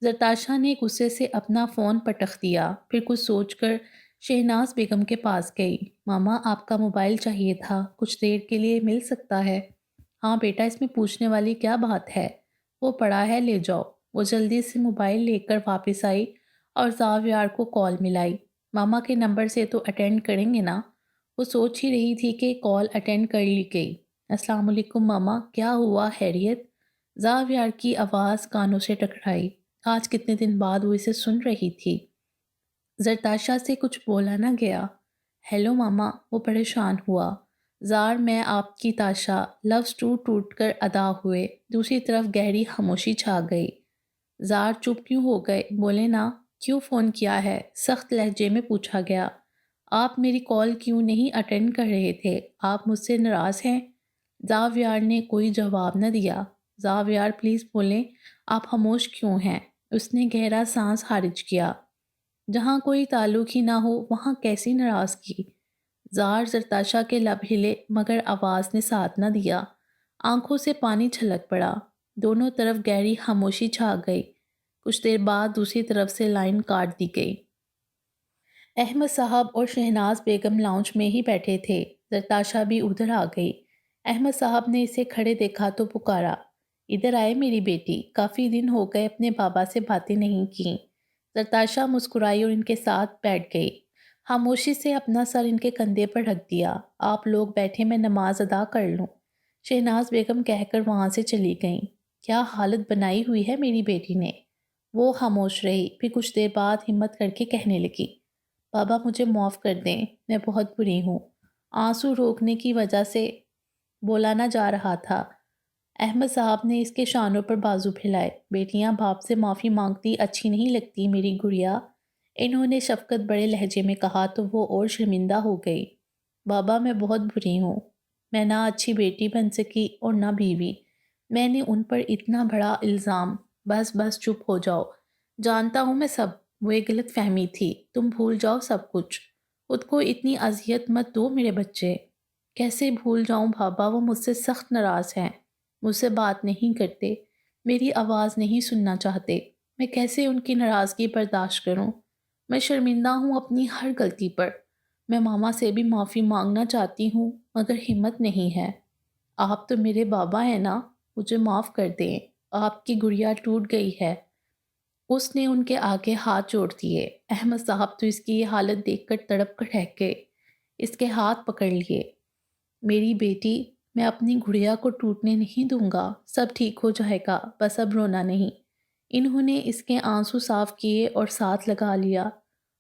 زرتاشا نے غصے سے اپنا فون پٹخ دیا، پھر کچھ سوچ کر شہناز بیگم کے پاس گئی۔ ماما آپ کا موبائل چاہیے تھا، کچھ دیر کے لیے مل سکتا ہے؟ ہاں بیٹا، اس میں پوچھنے والی کیا بات ہے، وہ پڑا ہے لے جاؤ۔ وہ جلدی سے موبائل لے کر واپس آئی اور زاویار کو کال ملائی۔ ماما کے نمبر سے تو اٹینڈ کریں گے نا؟ وہ سوچ ہی رہی تھی کہ کال اٹینڈ کر لی گئی۔ السلام علیکم ماما، کیا ہوا، خیریت؟ زاویار کی آواز کانوں سے ٹکرائی۔ آج کتنے دن بعد وہ اسے سن رہی تھی۔ زرتاشا سے کچھ بولا نہ گیا۔ ہیلو ماما، وہ پریشان ہوا۔ زار میں آپ کی تاشا، لفظ ٹوٹ ٹوٹ کر ادا ہوئے۔ دوسری طرف گہری خاموشی چھا گئی۔ زار چپ کیوں ہو گئے، بولے نا، کیوں فون کیا ہے؟ سخت لہجے میں پوچھا گیا۔ آپ میری کال کیوں نہیں اٹینڈ کر رہے تھے؟ آپ مجھ سے ناراض ہیں؟ زاویار نے کوئی جواب نہ دیا۔ زاویار پلیز بولیں، آپ خاموش کیوں ہیں؟ اس نے گہرا سانس خارج کیا۔ جہاں کوئی تعلق ہی نہ ہو وہاں کیسی ناراضگی؟ زار زرتاشا کے لب ہلے مگر آواز نے ساتھ نہ دیا۔ آنکھوں سے پانی چھلک پڑا۔ دونوں طرف گہری خاموشی چھا گئی۔ کچھ دیر بعد دوسری طرف سے لائن کاٹ دی گئی۔ احمد صاحب اور شہناز بیگم لاؤنج میں ہی بیٹھے تھے۔ زرتاشا بھی ادھر آ گئی۔ احمد صاحب نے اسے کھڑے دیکھا تو پکارا، ادھر آئے میری بیٹی، کافی دن ہو گئے اپنے بابا سے باتیں نہیں کیں۔ زرتاشا مسکرائی اور ان کے ساتھ بیٹھ گئی۔ خاموشی سے اپنا سر ان کے کندھے پر رکھ دیا۔ آپ لوگ بیٹھے، میں نماز ادا کر لوں، شہناز بیگم کہہ کر وہاں سے چلی گئیں۔ کیا حالت بنائی ہوئی ہے میری بیٹی نے؟ وہ خاموش رہی، پھر کچھ دیر بعد ہمت کر کے کہنے لگی، بابا مجھے معاف کر دیں، میں بہت بری ہوں۔ آنسو روکنے کی وجہ سے بولا نہ جا رہا تھا۔ احمد صاحب نے اس کے شانوں پر بازو پھیلائے۔ بیٹیاں باپ سے معافی مانگتی اچھی نہیں لگتی میری گڑیا، انہوں نے شفقت بڑے لہجے میں کہا تو وہ اور شرمندہ ہو گئی۔ بابا میں بہت بری ہوں، میں نہ اچھی بیٹی بن سکی اور نہ بیوی، میں نے ان پر اتنا بڑا الزام۔ بس بس چپ ہو جاؤ، جانتا ہوں میں سب، وہ ایک غلط فہمی تھی، تم بھول جاؤ سب کچھ، خود کو اتنی اذیت مت دو میرے بچے۔ کیسے بھول جاؤں بابا، وہ مجھ سے سخت ناراض ہیں، مجھ سے بات نہیں کرتے، میری آواز نہیں سننا چاہتے، میں کیسے ان کی ناراضگی برداشت کروں؟ میں شرمندہ ہوں اپنی ہر غلطی پر، میں ماما سے بھی معافی مانگنا چاہتی ہوں مگر ہمت نہیں ہے۔ آپ تو میرے بابا ہیں نا، مجھے معاف کر دیں، آپ کی گڑیا ٹوٹ گئی ہے۔ اس نے ان کے آگے ہاتھ جوڑ دیے۔ احمد صاحب تو اس کی یہ حالت دیکھ کر تڑپ کر رہ گئے، اس کے ہاتھ پکڑ لیے۔ میری بیٹی، میں اپنی گڑیا کو ٹوٹنے نہیں دوں گا، سب ٹھیک ہو جائے گا، بس اب رونا نہیں۔ انہوں نے اس کے آنسو صاف کیے اور ساتھ لگا لیا۔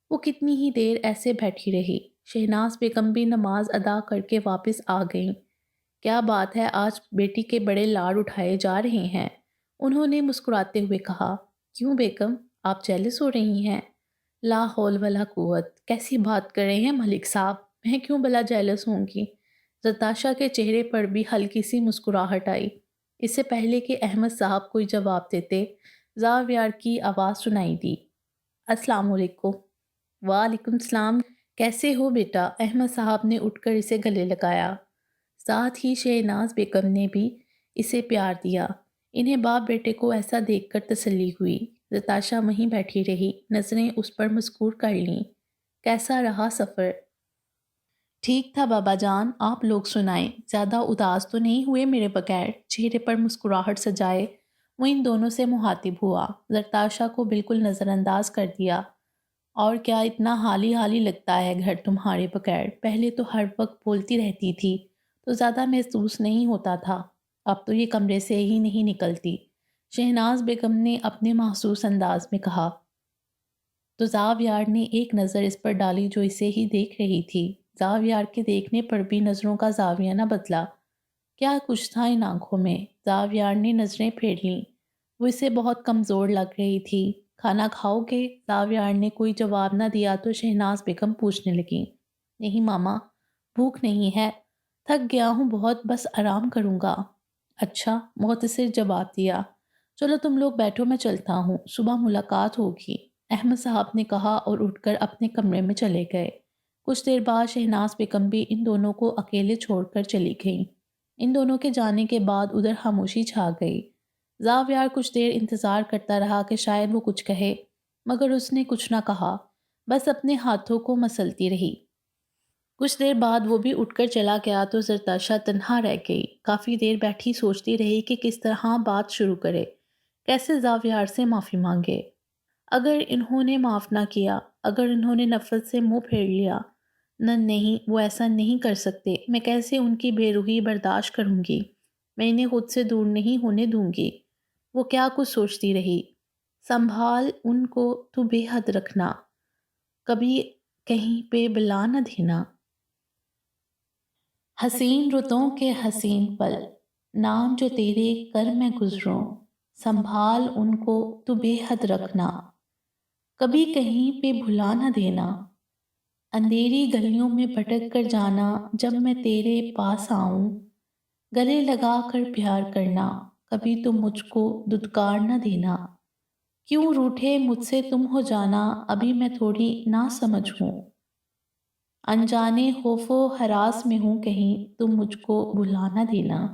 وہ کتنی ہی دیر ایسے بیٹھی رہی۔ شہناز بیگم بھی نماز ادا کر کے واپس آ گئیں۔ کیا بات ہے، آج بیٹی کے بڑے لاڈ اٹھائے جا رہے ہیں، انہوں نے مسکراتے ہوئے کہا۔ کیوں بیگم، آپ جیلس ہو رہی ہیں؟ لا حول ولا قوت، کیسی بات کر رہے ہیں ملک صاحب، میں کیوں بلا جیلس ہوں گی؟ زرتاشا کے چہرے پر بھی ہلکی سی مسکراہٹ آئی۔ اس سے پہلے کہ احمد صاحب کوئی جواب دیتے، زاویار کی آواز سنائی دی، السلام علیکم۔ وعلیکم السلام، کیسے ہو بیٹا؟ احمد صاحب نے اٹھ کر اسے گلے لگایا۔ ساتھ ہی شہناز بیگم نے بھی اسے پیار دیا۔ انہیں باپ بیٹے کو ایسا دیکھ کر تسلی ہوئی۔ زرتاشا وہیں بیٹھی رہی، نظریں اس پر مسکور کر لیں۔ کیسا رہا سفر؟ ٹھیک تھا بابا جان، آپ لوگ سنائیں، زیادہ اداس تو نہیں ہوئے میرے بغیر؟ چہرے پر مسکراہٹ سجائے وہ ان دونوں سے مخاطب ہوا۔ زرتاشا کو بالکل نظر انداز کر دیا۔ اور کیا اتنا حالی حالی لگتا ہے گھر تمہارے بغیر؟ پہلے تو ہر وقت بولتی رہتی تھی تو زیادہ محسوس نہیں ہوتا تھا، اب تو یہ کمرے سے ہی نہیں نکلتی، شہناز بیگم نے اپنے محسوس انداز میں کہا۔ تو زاویار نے ایک نظر اس پر ڈالی جو اسے ہی دیکھ رہی تھی۔ زاویار کے دیکھنے پر بھی نظروں کا زاویہ نہ بدلا۔ کیا کچھ تھا ان آنکھوں میں؟ زاویار نے نظریں پھیر لیں، وہ اسے بہت کمزور لگ رہی تھی۔ کھانا کھاؤ گے؟ زاویار نے کوئی جواب نہ دیا تو شہناز بیگم پوچھنے لگیں۔ نہیں ماما، بھوک نہیں ہے، تھک گیا ہوں بہت، بس آرام کروں گا۔ اچھا، مختصر جواب دیا۔ چلو تم لوگ بیٹھو، میں چلتا ہوں، صبح ملاقات ہوگی، احمد صاحب نے کہا اور اٹھ کر اپنے کمرے میں چلے گئے۔ کچھ دیر بعد شہناز بیگم بھی ان دونوں کو اکیلے چھوڑ کر چلی گئیں۔ ان دونوں کے جانے کے بعد ادھر خاموشی چھا گئی۔ زاویار کچھ دیر انتظار کرتا رہا کہ شاید وہ کچھ کہے، مگر اس نے کچھ نہ کہا، بس اپنے ہاتھوں کو مسلتی رہی۔ کچھ دیر بعد وہ بھی اٹھ کر چلا گیا تو زرتاشہ تنہا رہ گئی۔ کافی دیر بیٹھی سوچتی رہی کہ کس طرح بات شروع کرے، کیسے زاویار سے معافی مانگے۔ اگر انہوں نے معاف نہ کیا، اگر انہوں نے نفرت سے منہ پھیر لیا، نہیں وہ ایسا نہیں کر سکتے، میں کیسے ان کی بے روحی برداشت کروں گی، میں انہیں خود سے دور نہیں ہونے دوں گی۔ وہ کیا کچھ سوچتی رہی۔ سنبھال ان کو تو بے حد رکھنا، کبھی کہیں پہ بلا نہ دینا۔ حسین رتوں کے حسین پل، نام جو تیرے کر میں گزروں، سنبھال ان کو تو بے حد رکھنا، کبھی کہیں پہ بھلا نہ دینا۔ اندھیری گلیوں میں بھٹک کر جانا، جب میں تیرے پاس آؤں، گلے لگا کر پیار کرنا، کبھی تو مجھ کو دھتکار نہ دینا۔ کیوں روٹھے مجھ سے تم ہو جانا، ابھی میں تھوڑی نہ سمجھ ہوں، انجانے خوف و ہراس میں ہوں کہیں، تم مجھ کو بھلا نہ دینا۔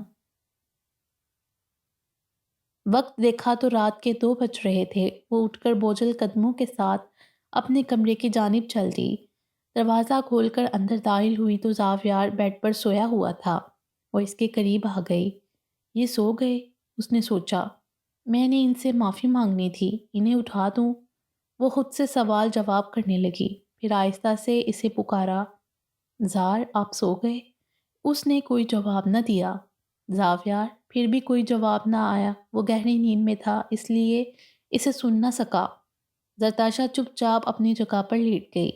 وقت دیکھا تو رات کے 2 بج رہے تھے۔ وہ اٹھ کر بوجھل قدموں کے ساتھ اپنے کمرے کی جانب چل دی۔ دروازہ کھول کر اندر داخل ہوئی تو زاویار بیڈ پر سویا ہوا تھا۔ وہ اس کے قریب آ گئی۔ یہ سو گئے، اس نے سوچا۔ میں نے ان سے معافی مانگنی تھی، انہیں اٹھا دوں۔ وہ خود سے سوال جواب کرنے لگی، پھر آہستہ سے اسے پکارا، زار آپ سو گئے؟ اس نے کوئی جواب نہ دیا۔ زاویار پھر بھی کوئی جواب نہ آیا۔ وہ گہری نیند میں تھا، اس لیے اسے سن نہ سکا۔ زرتاشہ چپ چاپ اپنی جگہ پر لیٹ گئی،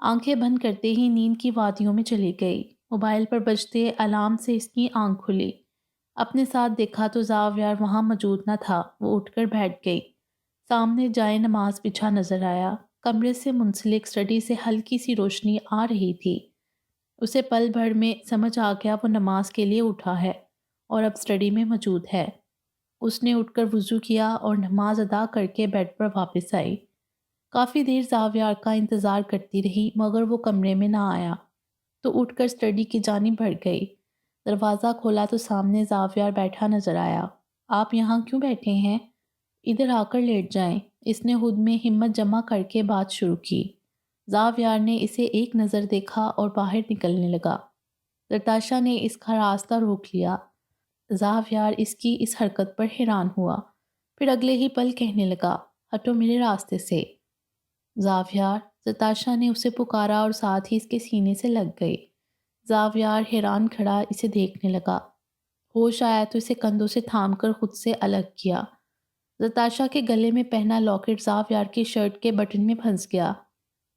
آنکھیں بند کرتے ہی نیند کی وادیوں میں چلی گئی۔ موبائل پر بجتے الارم سے اس کی آنکھ کھلی۔ اپنے ساتھ دیکھا تو زاویار وہاں موجود نہ تھا۔ وہ اٹھ کر بیٹھ گئی۔ سامنے جائے نماز بچھا نظر آیا۔ کمرے سے منسلک اسٹڈی سے ہلکی سی روشنی آ رہی تھی۔ اسے پل بھر میں سمجھ آ گیا وہ نماز کے لیے اٹھا ہے اور اب اسٹڈی میں موجود ہے۔ اس نے اٹھ کر وضو کیا اور نماز ادا کر کے بیڈ پر واپس آئی۔ کافی دیر زاویار کا انتظار کرتی رہی مگر وہ کمرے میں نہ آیا تو اٹھ کر اسٹڈی کی جانب بڑھ گئی۔ دروازہ کھولا تو سامنے زاویار بیٹھا نظر آیا۔ آپ یہاں کیوں بیٹھے ہیں؟ ادھر آ کر لیٹ جائیں۔ اس نے خود میں ہمت جمع کر کے بات شروع کی۔ زاویار نے اسے ایک نظر دیکھا اور باہر نکلنے لگا۔ زرتاشہ نے اس کا راستہ روک لیا۔ زاویار اس کی اس حرکت پر حیران ہوا، پھر اگلے ہی پل کہنے لگا، ہٹو میرے راستے سے۔ زاویار، زرتاشہ نے اسے پکارا اور ساتھ ہی اس کے سینے سے لگ گئی۔ زاویار حیران کھڑا اسے دیکھنے لگا۔ ہوش آیا تو اسے کندھوں سے تھام کر خود سے الگ کیا۔ زرتاشہ کے گلے میں پہنا لاکٹ زاویار کی شرٹ کے بٹن میں پھنس گیا۔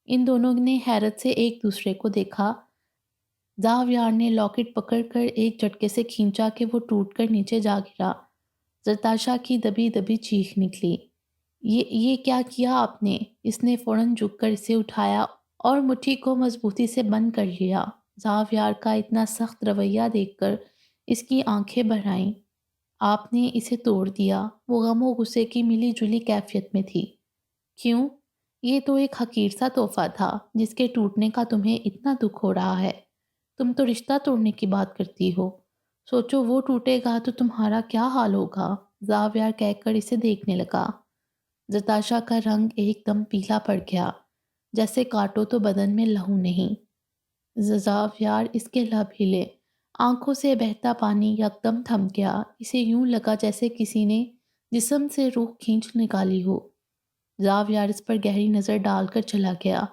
ان دونوں نے حیرت سے ایک دوسرے کو دیکھا۔ زاویار نے لاکٹ پکڑ کر ایک جھٹکے سے کھینچا کہ وہ ٹوٹ کر نیچے جا گرا۔ زرتاشہ کی دبی دبی چیخ نکلی، یہ کیا کیا آپ نے؟ اس نے فوراً جھک کر اسے اٹھایا اور مٹھی کو مضبوطی سے بند کر لیا۔ زاویار کا اتنا سخت رویہ دیکھ کر اس کی آنکھیں بھر آئیں۔ آپ نے اسے توڑ دیا۔ وہ غم و غصے کی ملی جلی کیفیت میں تھی۔ کیوں؟ یہ تو ایک حقیر سا تحفہ تھا جس کے ٹوٹنے کا تمہیں اتنا دکھ ہو رہا ہے۔ تم تو رشتہ توڑنے کی بات کرتی ہو، سوچو وہ ٹوٹے گا تو تمہارا کیا حال ہوگا؟ زاویار کہہ کر اسے دیکھنے لگا۔ زرتاشہ کا رنگ ایک دم پیلا پڑ گیا، جیسے کاٹو تو بدن میں لہو نہیں۔ زاویار اس کے لب ہلے، آنکھوں سے بہتا پانی یکدم تھم گیا۔ اسے یوں لگا جیسے کسی نے جسم سے روح کھینچ نکالی ہو۔ زاویار اس پر گہری نظر ڈال کر چلا گیا۔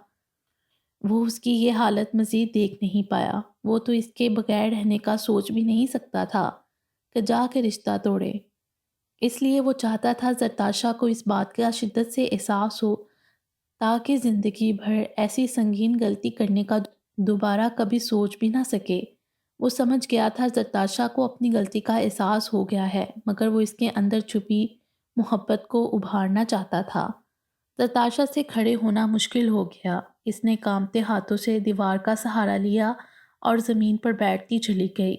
وہ اس کی یہ حالت مزید دیکھ نہیں پایا۔ وہ تو اس کے بغیر رہنے کا سوچ بھی نہیں سکتا تھا کہ جا کے رشتہ توڑے۔ اس لیے وہ چاہتا تھا زرتاشہ کو اس بات کا شدت سے احساس ہو تاکہ زندگی بھر ایسی سنگین غلطی کرنے کا دوبارہ کبھی سوچ بھی نہ سکے۔ وہ سمجھ گیا تھا زرتاشہ کو اپنی غلطی کا احساس ہو گیا ہے، مگر وہ اس کے اندر چھپی محبت کو ابھارنا چاہتا تھا۔ زرتاشہ سے کھڑے ہونا مشکل ہو گیا۔ اس نے کانپتے ہاتھوں سے دیوار کا سہارا لیا اور زمین پر بیٹھتی چلی گئی۔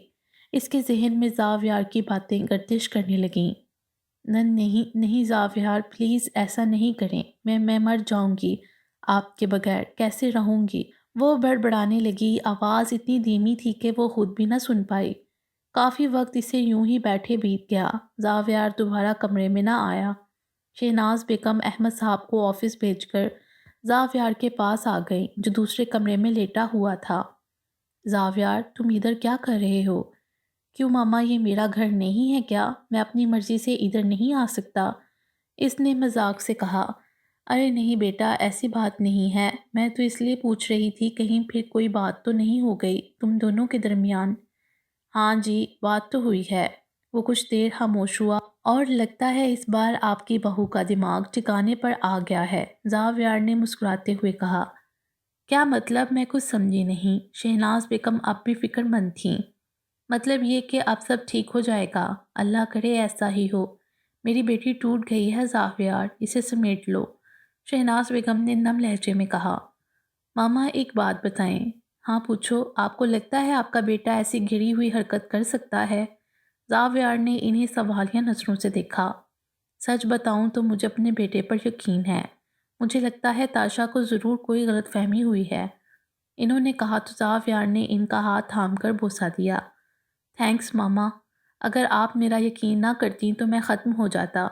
اس کے ذہن میں زاویار کی باتیں گردش کرنے لگیں۔ نہیں نہیں زاویار، پلیز ایسا نہیں کریں، میں مر جاؤں گی، آپ کے بغیر کیسے رہوں گی؟ وہ بڑبڑانے لگی، آواز اتنی دھیمی تھی کہ وہ خود بھی نہ سن پائی۔ کافی وقت اسے یوں ہی بیٹھے بیت گیا۔ زاویار دوبارہ کمرے میں نہ آیا۔ شہناز بیگم احمد صاحب کو آفس بھیج کر زاویار کے پاس آ گئی جو دوسرے کمرے میں لیٹا ہوا تھا۔ زاویار، تم ادھر کیا کر رہے ہو؟ کیوں ماما، یہ میرا گھر نہیں ہے کیا؟ میں اپنی مرضی سے ادھر نہیں آ سکتا؟ اس نے مذاق سے کہا۔ ارے نہیں بیٹا، ایسی بات نہیں ہے، میں تو اس لیے پوچھ رہی تھی کہیں پھر کوئی بات تو نہیں ہو گئی تم دونوں کے درمیان؟ ہاں جی، بات تو ہوئی ہے۔ وہ کچھ دیر خاموش ہوا اور لگتا ہے اس بار آپ کی بہو کا دماغ ٹھکانے پر آ گیا ہے، زاویار نے مسکراتے ہوئے کہا۔ کیا مطلب؟ میں کچھ سمجھی نہیں۔ شہناز بیگم اب بھی فکر مند تھیں۔ مطلب یہ کہ اب سب ٹھیک ہو جائے گا، اللہ کرے ایسا ہی ہو۔ میری بیٹی ٹوٹ گئی ہے زاویار، اسے سمیٹ لو، شہناز بیگم نے نم لہجے میں کہا۔ ماما ایک بات بتائیں۔ ہاں پوچھو، آپ کو لگتا ہے آپ کا بیٹا ایسی گری ہوئی حرکت کر سکتا ہے؟ زاویار نے انہیں سوالیہ نظروں سے دیکھا۔ سچ بتاؤں تو مجھے اپنے بیٹے پر یقین ہے، مجھے لگتا ہے تاشا کو ضرور کوئی غلط فہمی ہوئی ہے، انہوں نے کہا تو زاویار نے ان کا ہاتھ تھام کر بوسہ دیا۔ تھینکس ماما، اگر آپ میرا یقین نہ کرتی تو میں ختم ہو جاتا۔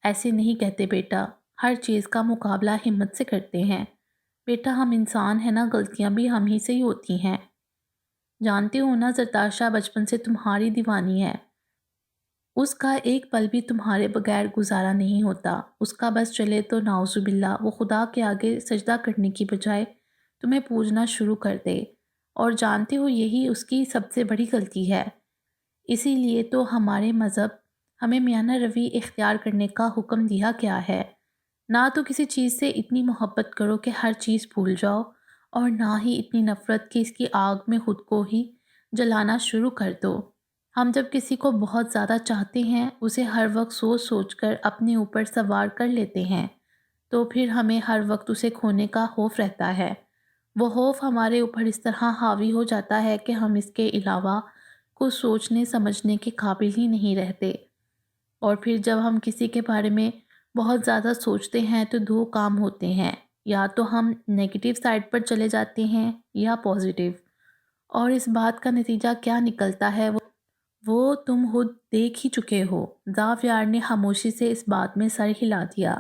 ایسے نہیں کہتے بیٹا، ہر چیز کا مقابلہ ہمت سے کرتے ہیں۔ بیٹا ہم انسان ہیں نا، غلطیاں بھی ہم ہی سے ہی ہوتی ہیں۔ جانتے ہو نا زرتاشا بچپن سے تمہاری دیوانی ہے، اس کا ایک پل بھی تمہارے بغیر گزارا نہیں ہوتا، اس کا بس چلے تو نعوذ باللہ وہ خدا کے آگے سجدہ کرنے کی بجائے تمہیں پوجنا شروع کر دے، اور جانتے ہو یہی اس کی سب سے بڑی غلطی ہے۔ اسی لیے تو ہمارے مذہب ہمیں میانہ روی اختیار کرنے کا حکم دیا گیا ہے، نہ تو کسی چیز سے اتنی محبت کرو کہ ہر چیز بھول جاؤ، اور نہ ہی اتنی نفرت کہ اس کی آگ میں خود کو ہی جلانا شروع کر دو۔ ہم جب کسی کو بہت زیادہ چاہتے ہیں، اسے ہر وقت سوچ سوچ کر اپنے اوپر سوار کر لیتے ہیں، تو پھر ہمیں ہر وقت اسے کھونے کا خوف رہتا ہے۔ وہ خوف ہمارے اوپر اس طرح حاوی ہو جاتا ہے کہ ہم اس کے علاوہ کچھ سوچنے سمجھنے کے قابل ہی نہیں رہتے، اور پھر جب ہم کسی کے بارے میں بہت زیادہ سوچتے ہیں تو دو کام ہوتے ہیں، یا تو ہم نیگیٹو سائڈ پر چلے جاتے ہیں یا پازیٹیو، اور اس بات کا نتیجہ کیا نکلتا ہے وہ تم خود دیکھ ہی چکے ہو۔ زاویار نے خاموشی سے اس بات میں سر ہلا دیا۔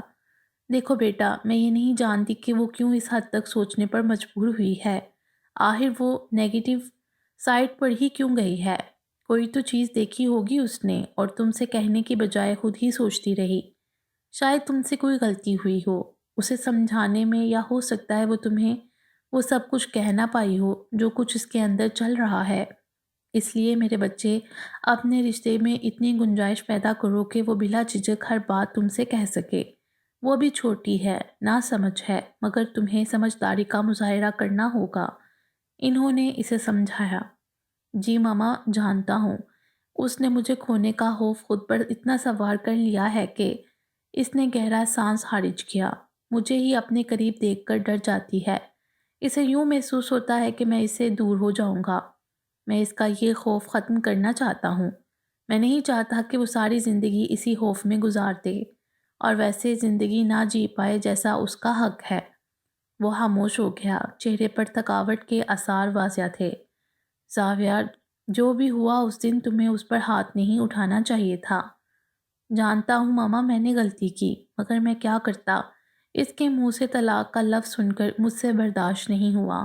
دیکھو بیٹا، میں یہ نہیں جانتی کہ وہ کیوں اس حد تک سوچنے پر مجبور ہوئی ہے، آخر وہ نیگیٹو سائٹ پر ہی کیوں گئی ہے؟ کوئی تو چیز دیکھی ہوگی اس نے، اور تم سے کہنے کی بجائے خود ہی سوچتی رہی۔ شاید تم سے کوئی غلطی ہوئی ہو اسے سمجھانے میں، یا ہو سکتا ہے وہ تمہیں وہ سب کچھ کہہ نہ پائی ہو جو کچھ اس کے اندر چل رہا ہے۔ اس لیے میرے بچے، اپنے رشتے میں اتنی گنجائش پیدا کرو کہ وہ بلا جھجک ہر بات تم سے کہہ سکے۔ وہ بھی چھوٹی ہے، نہ سمجھ ہے، مگر تمہیں سمجھداری کا مظاہرہ کرنا ہوگا، انہوں نے اسے سمجھایا۔ جی ماما، جانتا ہوں، اس نے مجھے کھونے کا خوف خود پر اتنا سوار کر لیا ہے کہ اس نے گہرا سانس خارج کیا۔ مجھے ہی اپنے قریب دیکھ کر ڈر جاتی ہے، اسے یوں محسوس ہوتا ہے کہ میں اس سے دور ہو جاؤں گا۔ میں اس کا یہ خوف ختم کرنا چاہتا ہوں، میں نہیں چاہتا کہ وہ ساری زندگی اسی خوف میں گزار دے، اور ویسے زندگی نہ جی پائے جیسا اس کا حق ہے۔ وہ خاموش ہو گیا، چہرے پر تھکاوٹ کے آثار واضح تھے۔ زاویار، جو بھی ہوا اس دن تمہیں اس پر ہاتھ نہیں اٹھانا چاہیے تھا۔ جانتا ہوں ماما، میں نے غلطی کی، مگر میں کیا کرتا، اس کے منہ سے طلاق کا لفظ سن کر مجھ سے برداشت نہیں ہوا۔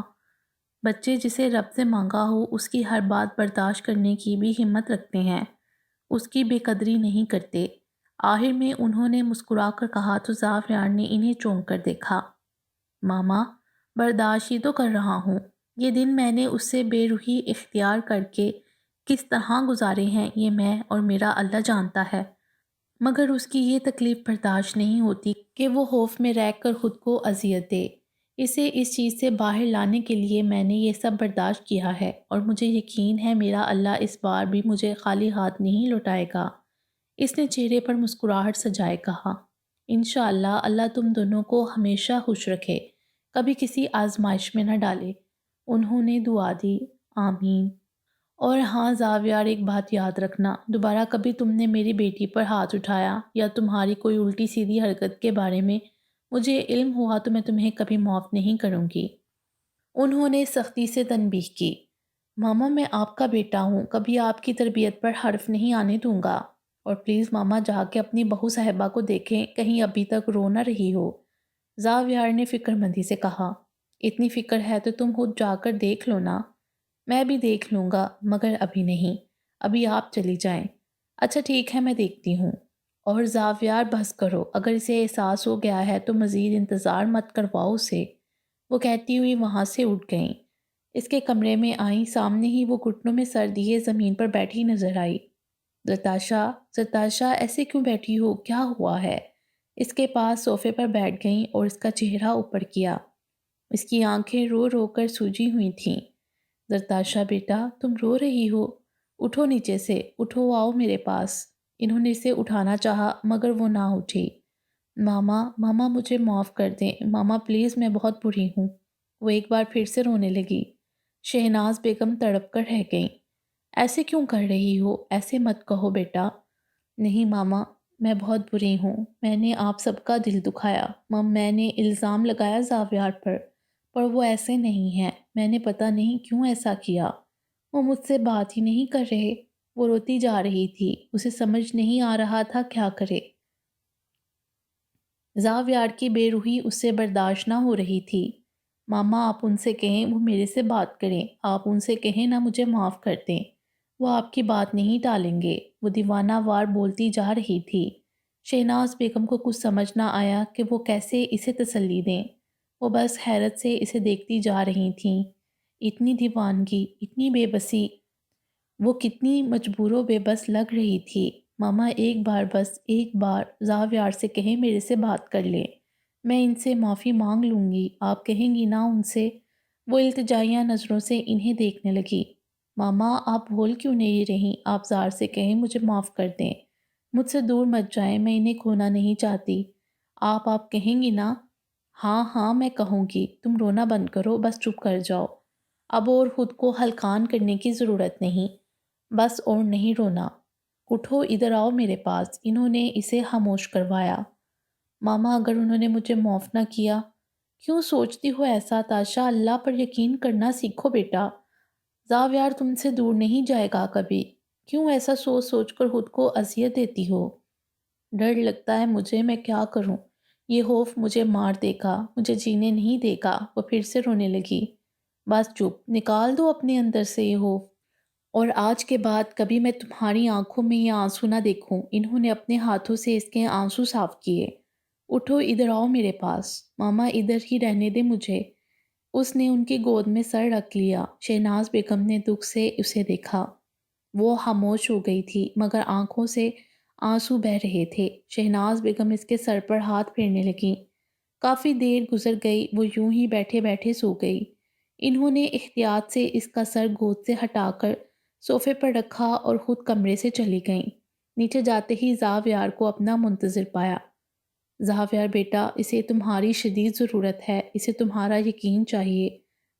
بچے جسے رب سے مانگا ہو اس کی ہر بات برداشت کرنے کی بھی ہمت رکھتے ہیں، اس کی بے قدری نہیں کرتے۔ آخر میں انہوں نے مسکرا کر کہا تو زاویار نے انہیں چونک کر دیکھا۔ ماما، برداشت ہی تو کر رہا ہوں، یہ دن میں نے اس سے بے روحی اختیار کر کے کس طرح گزارے ہیں یہ میں اور میرا اللہ جانتا ہے، مگر اس کی یہ تکلیف برداشت نہیں ہوتی کہ وہ خوف میں رہ کر خود کو اذیت دے۔ اسے اس چیز سے باہر لانے کے لیے میں نے یہ سب برداشت کیا ہے، اور مجھے یقین ہے میرا اللہ اس بار بھی مجھے خالی ہاتھ نہیں لوٹائے گا۔ اس نے چہرے پر مسکراہٹ سجائے کہا۔ انشاءاللہ اللہ تم دونوں کو ہمیشہ خوش رکھے، کبھی کسی آزمائش میں نہ ڈالے۔ انہوں نے دعا دی۔ آمین۔ اور ہاں زاویار، ایک بات یاد رکھنا، دوبارہ کبھی تم نے میری بیٹی پر ہاتھ اٹھایا یا تمہاری کوئی الٹی سیدھی حرکت کے بارے میں مجھے علم ہوا تو میں تمہیں کبھی معاف نہیں کروں گی۔ انہوں نے سختی سے تنبیہ کی۔ ماما، میں آپ کا بیٹا ہوں، کبھی آپ کی تربیت پر حرف نہیں آنے دوں گا۔ اور پلیز ماما، جا کے اپنی بہو صاحبہ کو دیکھیں، کہیں ابھی تک رو نہ رہی ہو۔ زاویار نے فکر مندی سے کہا۔ اتنی فکر ہے تو تم خود جا کر دیکھ لو نا۔ میں بھی دیکھ لوں گا، مگر ابھی نہیں، ابھی آپ چلی جائیں۔ اچھا ٹھیک ہے، میں دیکھتی ہوں۔ اور زاویار، بس کرو، اگر اسے احساس ہو گیا ہے تو مزید انتظار مت کرواؤ اسے۔ وہ کہتی ہوئی وہاں سے اٹھ گئیں۔ اس کے کمرے میں آئیں، سامنے ہی وہ گھٹنوں میں سر دیے زمین پر بیٹھی نظر آئی۔ زرتاشا ایسے کیوں بیٹھی ہو؟ کیا ہوا ہے؟ اس کے پاس صوفے پر بیٹھ گئیں اور اس کا چہرہ اوپر کیا۔ اس کی آنکھیں رو رو کر سوجی ہوئی تھیں۔ زرتاشا بیٹا، تم رو رہی ہو؟ اٹھو نیچے سے، اٹھو، آؤ میرے پاس۔ انہوں نے اسے اٹھانا چاہا مگر وہ نہ اٹھی۔ ماما، ماما مجھے معاف کر دیں، ماما پلیز، میں بہت بری ہوں۔ وہ ایک بار پھر سے رونے لگی۔ شہناز بیگم تڑپ کر رہ گئیں۔ ایسے کیوں کر رہی ہو؟ ایسے مت کہو بیٹا۔ نہیں ماما، میں بہت بری ہوں، میں نے آپ سب کا دل دکھایا۔ میں نے الزام لگایا زاویار پر وہ ایسے نہیں ہیں، میں نے پتہ نہیں کیوں ایسا کیا۔ وہ مجھ سے بات ہی نہیں کر رہے۔ وہ روتی جا رہی تھی، اسے سمجھ نہیں آ رہا تھا کیا کرے۔ زاویار کی بے روحی اس سے برداشت نہ ہو رہی تھی۔ ماما، آپ ان سے کہیں وہ میرے سے بات کریں، آپ ان سے کہیں نہ مجھے معاف کر دیں، وہ آپ کی بات نہیں ٹالیں گے۔ وہ دیوانہ وار بولتی جا رہی تھی۔ شہناز بیگم کو کچھ سمجھ نہ آیا کہ وہ کیسے اسے تسلی دیں۔ وہ بس حیرت سے اسے دیکھتی جا رہی تھیں۔ اتنی دیوانگی، اتنی بے بسی، وہ کتنی مجبور و بے بس لگ رہی تھی۔ ماما، ایک بار، بس ایک بار زاویار سے کہیں میرے سے بات کر لیں، میں ان سے معافی مانگ لوں گی، آپ کہیں گی نا ان سے؟ وہ التجائیہ نظروں سے انہیں دیکھنے لگی۔ ماما، آپ بھول کیوں نہیں رہیں؟ آپ زار سے کہیں مجھے معاف کر دیں، مجھ سے دور مت جائیں، میں انہیں کھونا نہیں چاہتی۔ آپ کہیں گی نا؟ ہاں ہاں، میں کہوں گی، تم رونا بند کرو، بس چپ کر جاؤ۔ اب اور خود کو ہلکان کرنے کی ضرورت نہیں، بس اور نہیں رونا۔ اٹھو، ادھر آؤ میرے پاس۔ انہوں نے اسے خاموش کروایا۔ ماما، اگر انہوں نے مجھے معاف نہ کیا؟ کیوں سوچتی ہو ایسا تاشا؟ اللہ پر یقین کرنا سیکھو بیٹا۔ زاویار تم سے دور نہیں جائے گا کبھی۔ کیوں ایسا سوچ سوچ کر خود کو اذیت دیتی ہو؟ ڈر لگتا ہے مجھے، میں کیا کروں؟ یہ خوف مجھے مار دے گا، مجھے جینے نہیں دے گا۔ وہ پھر سے رونے لگی۔ بس چپ، نکال دو اپنے اندر سے یہ خوف، اور آج کے بعد کبھی میں تمہاری آنکھوں میں یہ آنسو نہ دیکھوں۔ انہوں نے اپنے ہاتھوں سے اس کے آنسو صاف کیے۔ اٹھو، ادھر آؤ میرے پاس۔ ماما، ادھر ہی رہنے دے مجھے۔ اس نے ان کی گود میں سر رکھ لیا۔ شہناز بیگم نے دکھ سے اسے دیکھا۔ وہ خاموش ہو گئی تھی مگر آنکھوں سے آنسو بہہ رہے تھے۔ شہناز بیگم اس کے سر پر ہاتھ پھیرنے لگیں۔ کافی دیر گزر گئی، وہ یوں ہی بیٹھے بیٹھے سو گئی۔ انہوں نے احتیاط سے اس کا سر گود سے ہٹا کر صوفے پر رکھا اور خود کمرے سے چلی گئیں۔ نیچے جاتے ہی زاویار کو اپنا منتظر پایا۔ زاویار بیٹا، اسے تمہاری شدید ضرورت ہے، اسے تمہارا یقین چاہیے۔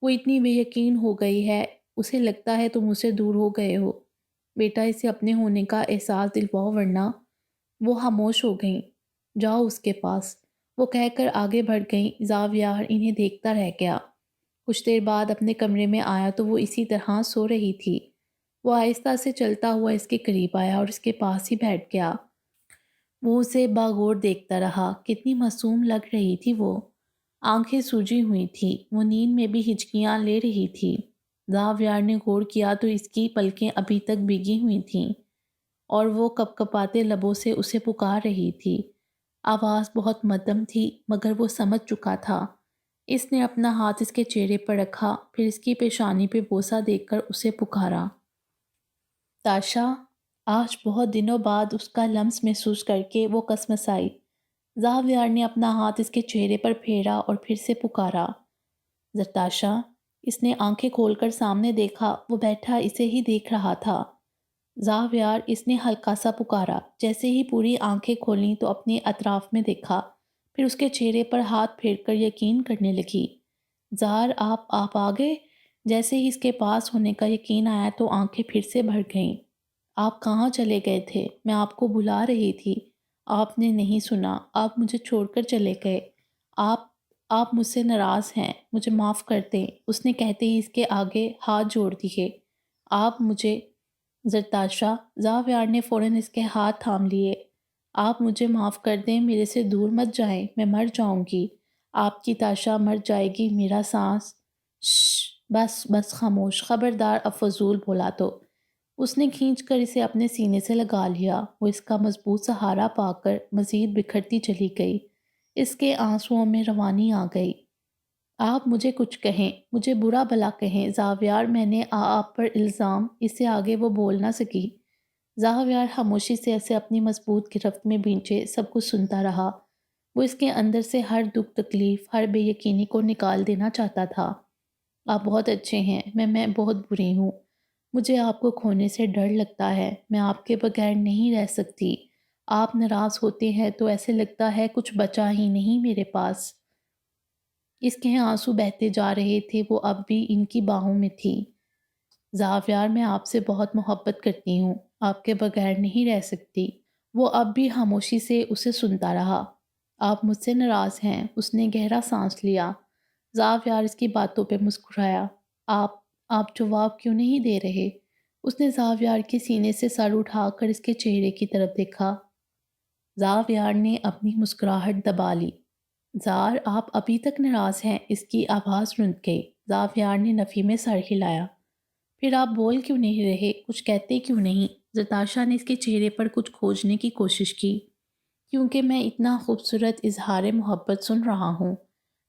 وہ اتنی بے یقین ہو گئی ہے، اسے لگتا ہے تم اسے دور ہو گئے ہو۔ بیٹا، اسے اپنے ہونے کا احساس دلواؤ ورنہ۔ وہ خاموش ہو گئیں۔ جاؤ اس کے پاس، وہ کہہ کر آگے بڑھ گئیں۔ زاویار انہیں دیکھتا رہ گیا۔ کچھ دیر بعد اپنے کمرے میں آیا تو وہ اسی طرح سو رہی تھی۔ وہ آہستہ سے چلتا ہوا اس کے قریب آیا اور اس کے پاس ہی بیٹھ گیا۔ وہ اسے باغور دیکھتا رہا۔ کتنی معصوم لگ رہی تھی وہ۔ آنکھیں سوجی ہوئی تھی، وہ نیند میں بھی ہچکیاں لے رہی تھی۔ زاویار نے غور کیا تو اس کی پلکیں ابھی تک بھیگی ہوئی تھیں اور وہ کپ کپاتے لبوں سے اسے پکار رہی تھی۔ آواز بہت مدھم تھی مگر وہ سمجھ چکا تھا۔ اس نے اپنا ہاتھ اس کے چہرے پر رکھا، پھر اس کی پیشانی پہ بوسہ دے کر اسے پکارا۔ تاشا۔ آج بہت دنوں بعد اس کا لمس محسوس کر کے وہ کسمسائی۔ زاویار نے اپنا ہاتھ اس کے چہرے پر پھیرا اور پھر سے پکارا۔ زرتاشا۔ اس نے آنکھیں کھول کر سامنے دیکھا، وہ بیٹھا اسے ہی دیکھ رہا تھا۔ زاویار، اس نے ہلکا سا پکارا۔ جیسے ہی پوری آنکھیں کھولیں تو اپنے اطراف میں دیکھا، پھر اس کے چہرے پر ہاتھ پھیر کر یقین کرنے لگی۔ زار، آپ آ گئے؟ جیسے ہی اس کے پاس ہونے کا یقین آیا تو آنکھیں پھر سے بھر گئیں۔ آپ کہاں چلے گئے تھے؟ میں آپ کو بلا رہی تھی۔ آپ نے نہیں سنا، آپ مجھے چھوڑ کر چلے گئے۔ آپ آپ مجھ سے ناراض ہیں، مجھے معاف کر دیں۔ اس نے کہتے ہی اس کے آگے ہاتھ جوڑ دیے۔ آپ مجھے زرتاشا، زاویار نے فوراً اس کے ہاتھ تھام لیے۔ آپ مجھے معاف کر دیں، میرے سے دور مت جائیں، میں مر جاؤں گی۔ آپ کی تاشا مر جائے گی، میرا سانس۔ شش، بس بس خاموش، خبردار اب فضول بولا تو۔ اس نے کھینچ کر اسے اپنے سینے سے لگا لیا۔ وہ اس کا مضبوط سہارا پا کر مزید بکھرتی چلی گئی۔ اس کے آنسوؤں میں روانی آ گئی۔ آپ مجھے کچھ کہیں، مجھے برا بھلا کہیں زاویار، میں نے آپ پر الزام۔ اس سے آگے وہ بول نہ سکی۔ زاویار خاموشی سے اسے اپنی مضبوط گرفت میں بھینچے سب کچھ سنتا رہا۔ وہ اس کے اندر سے ہر دکھ تکلیف، ہر بے یقینی کو نکال دینا چاہتا تھا۔ آپ بہت اچھے ہیں، میں بہت بری ہوں۔ مجھے آپ کو کھونے سے ڈر لگتا ہے، میں آپ کے بغیر نہیں رہ سکتی۔ آپ ناراض ہوتے ہیں تو ایسے لگتا ہے کچھ بچا ہی نہیں میرے پاس۔ اس کے آنسو بہتے جا رہے تھے، وہ اب بھی ان کی باہوں میں تھی۔ زاویار، میں آپ سے بہت محبت کرتی ہوں، آپ کے بغیر نہیں رہ سکتی۔ وہ اب بھی خاموشی سے اسے سنتا رہا۔ آپ مجھ سے ناراض ہیں، اس نے گہرا سانس لیا۔ زاویار اس کی باتوں پہ مسکرایا۔ آپ جواب کیوں نہیں دے رہے؟ اس نے زاویار کے سینے سے سر اٹھا کر اس کے چہرے کی طرف دیکھا۔ زاویار نے اپنی مسکراہٹ دبا لی۔ زار، آپ ابھی تک ناراض ہیں؟ اس کی آواز رند گئی۔ زاویار نے نفی میں سر ہلایا۔ پھر آپ بول کیوں نہیں رہے؟ کچھ کہتے کیوں نہیں؟ زرتاشا نے اس کے چہرے پر کچھ کھوجنے کی کوشش کی۔ کیونکہ میں اتنا خوبصورت اظہار محبت سن رہا ہوں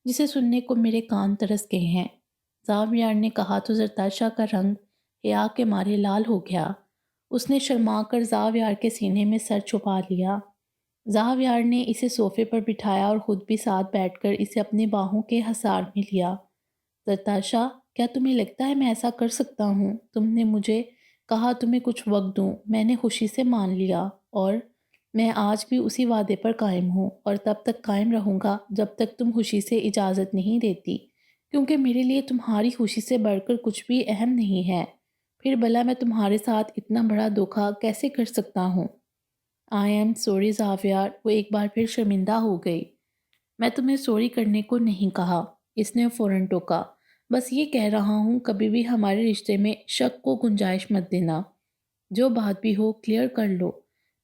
جسے سننے کو میرے کان ترس گئے ہیں۔ زاویار نے کہا تو زرتاشا کا رنگ حیا کے مارے لال ہو گیا۔ اس نے شرما کر زاویار کے سینے میں سر چھپا لیا۔ زاویار نے اسے صوفے پر بٹھایا اور خود بھی ساتھ بیٹھ کر اسے اپنی باہوں کے حصار میں لیا۔ زرتاشا، کیا تمہیں لگتا ہے میں ایسا کر سکتا ہوں؟ تم نے مجھے کہا تمہیں کچھ وقت دوں، میں نے خوشی سے مان لیا، اور میں آج بھی اسی وعدے پر قائم ہوں، اور تب تک قائم رہوں گا جب تک تم خوشی سے اجازت نہیں دیتی، کیونکہ میرے لیے تمہاری خوشی سے بڑھ کر کچھ بھی اہم نہیں ہے۔ پھر بھلا میں تمہارے ساتھ اتنا بڑا دھوکا کیسے کر سکتا ہوں؟ آئی ایم سوری زاویار، وہ ایک بار پھر شرمندہ ہو گئی۔ میں تمہیں سوری کرنے کو نہیں کہا، اس نے فوراً ٹوکا۔ بس یہ کہہ رہا ہوں کبھی بھی ہمارے رشتے میں شک کو گنجائش مت دینا۔ جو بات بھی ہو کلیئر کر لو۔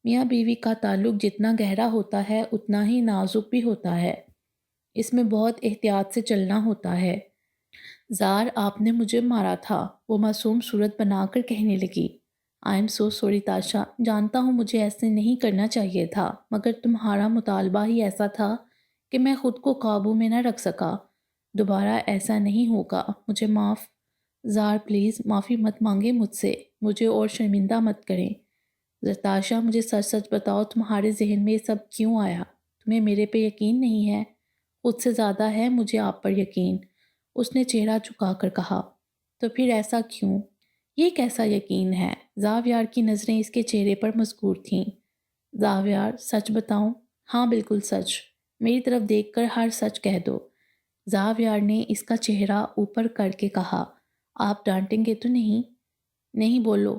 میاں بیوی کا تعلق جتنا گہرا ہوتا ہے اتنا ہی نازک بھی ہوتا ہے۔ اس میں بہت احتیاط سے چلنا ہوتا ہے۔ زار، آپ نے مجھے مارا تھا، وہ معصوم صورت بنا کر کہنے لگی۔ آئی ایم سو سوری تاشا، جانتا ہوں مجھے ایسے نہیں کرنا چاہیے تھا، مگر تمہارا مطالبہ ہی ایسا تھا کہ میں خود کو قابو میں نہ رکھ سکا۔ دوبارہ ایسا نہیں ہوگا، مجھے معاف۔ زار پلیز معافی مت مانگے مجھ سے، مجھے اور شرمندہ مت کریں۔ زرتاشا، مجھے سچ سچ بتاؤ، تمہارے ذہن میں یہ سب کیوں آیا؟ تمہیں میرے پہ یقین نہیں ہے؟ خود سے زیادہ ہے مجھے آپ پر یقین، اس نے چہرہ جھکا کر کہا۔ تو پھر ایسا کیوں؟ یہ کیسا یقین ہے؟ زاویار کی نظریں اس کے چہرے پر مسکور تھیں۔ زاویار، سچ بتاؤں؟ ہاں بالکل سچ، میری طرف دیکھ کر ہر سچ کہہ دو۔ زاویار نے اس کا چہرہ اوپر کر کے کہا۔ آپ ڈانٹیں گے تو نہیں؟ نہیں، بولو۔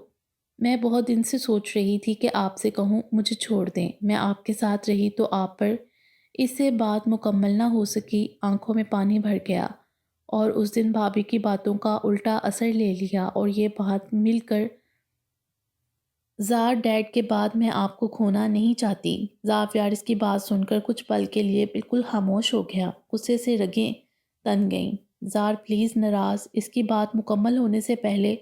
میں بہت دن سے سوچ رہی تھی کہ آپ سے کہوں مجھے چھوڑ دیں، میں آپ کے ساتھ رہی تو آپ پر۔ اس سے بات مکمل نہ ہو سکی، آنکھوں میں پانی بھر گیا، اور اس دن بھابھی کی باتوں کا الٹا اثر لے لیا، اور یہ بات مل کر زار ڈیڈ کے بعد میں آپ کو کھونا نہیں چاہتی۔ زاویار اس کی بات سن کر کچھ پل کے لیے بالکل خاموش ہو گیا، غصے سے رگیں تن گئیں۔ زار پلیز ناراض، اس کی بات مکمل ہونے سے پہلے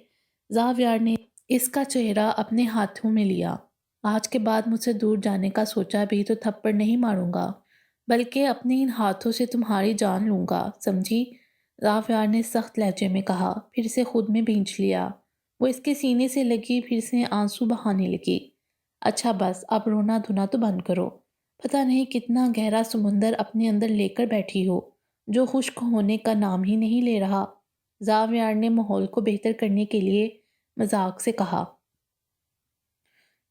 زاویار نے اس کا چہرہ اپنے ہاتھوں میں لیا۔ آج کے بعد مجھ سے دور جانے کا سوچا بھی تو تھپڑ نہیں ماروں گا، بلکہ اپنے ان ہاتھوں سے تمہاری جان لوں گا، سمجھی؟ زاویار نے سخت لہجے میں کہا، پھر اسے خود میں بھینچ لیا۔ وہ اس کے سینے سے لگی، پھر سے آنسو بہانے لگی۔ اچھا بس، اب رونا دھونا تو بند کرو۔ پتہ نہیں کتنا گہرا سمندر اپنے اندر لے کر بیٹھی ہو، جو خشک ہونے کا نام ہی نہیں لے رہا۔ زاویار نے ماحول کو بہتر کرنے کے لیے مذاق سے کہا۔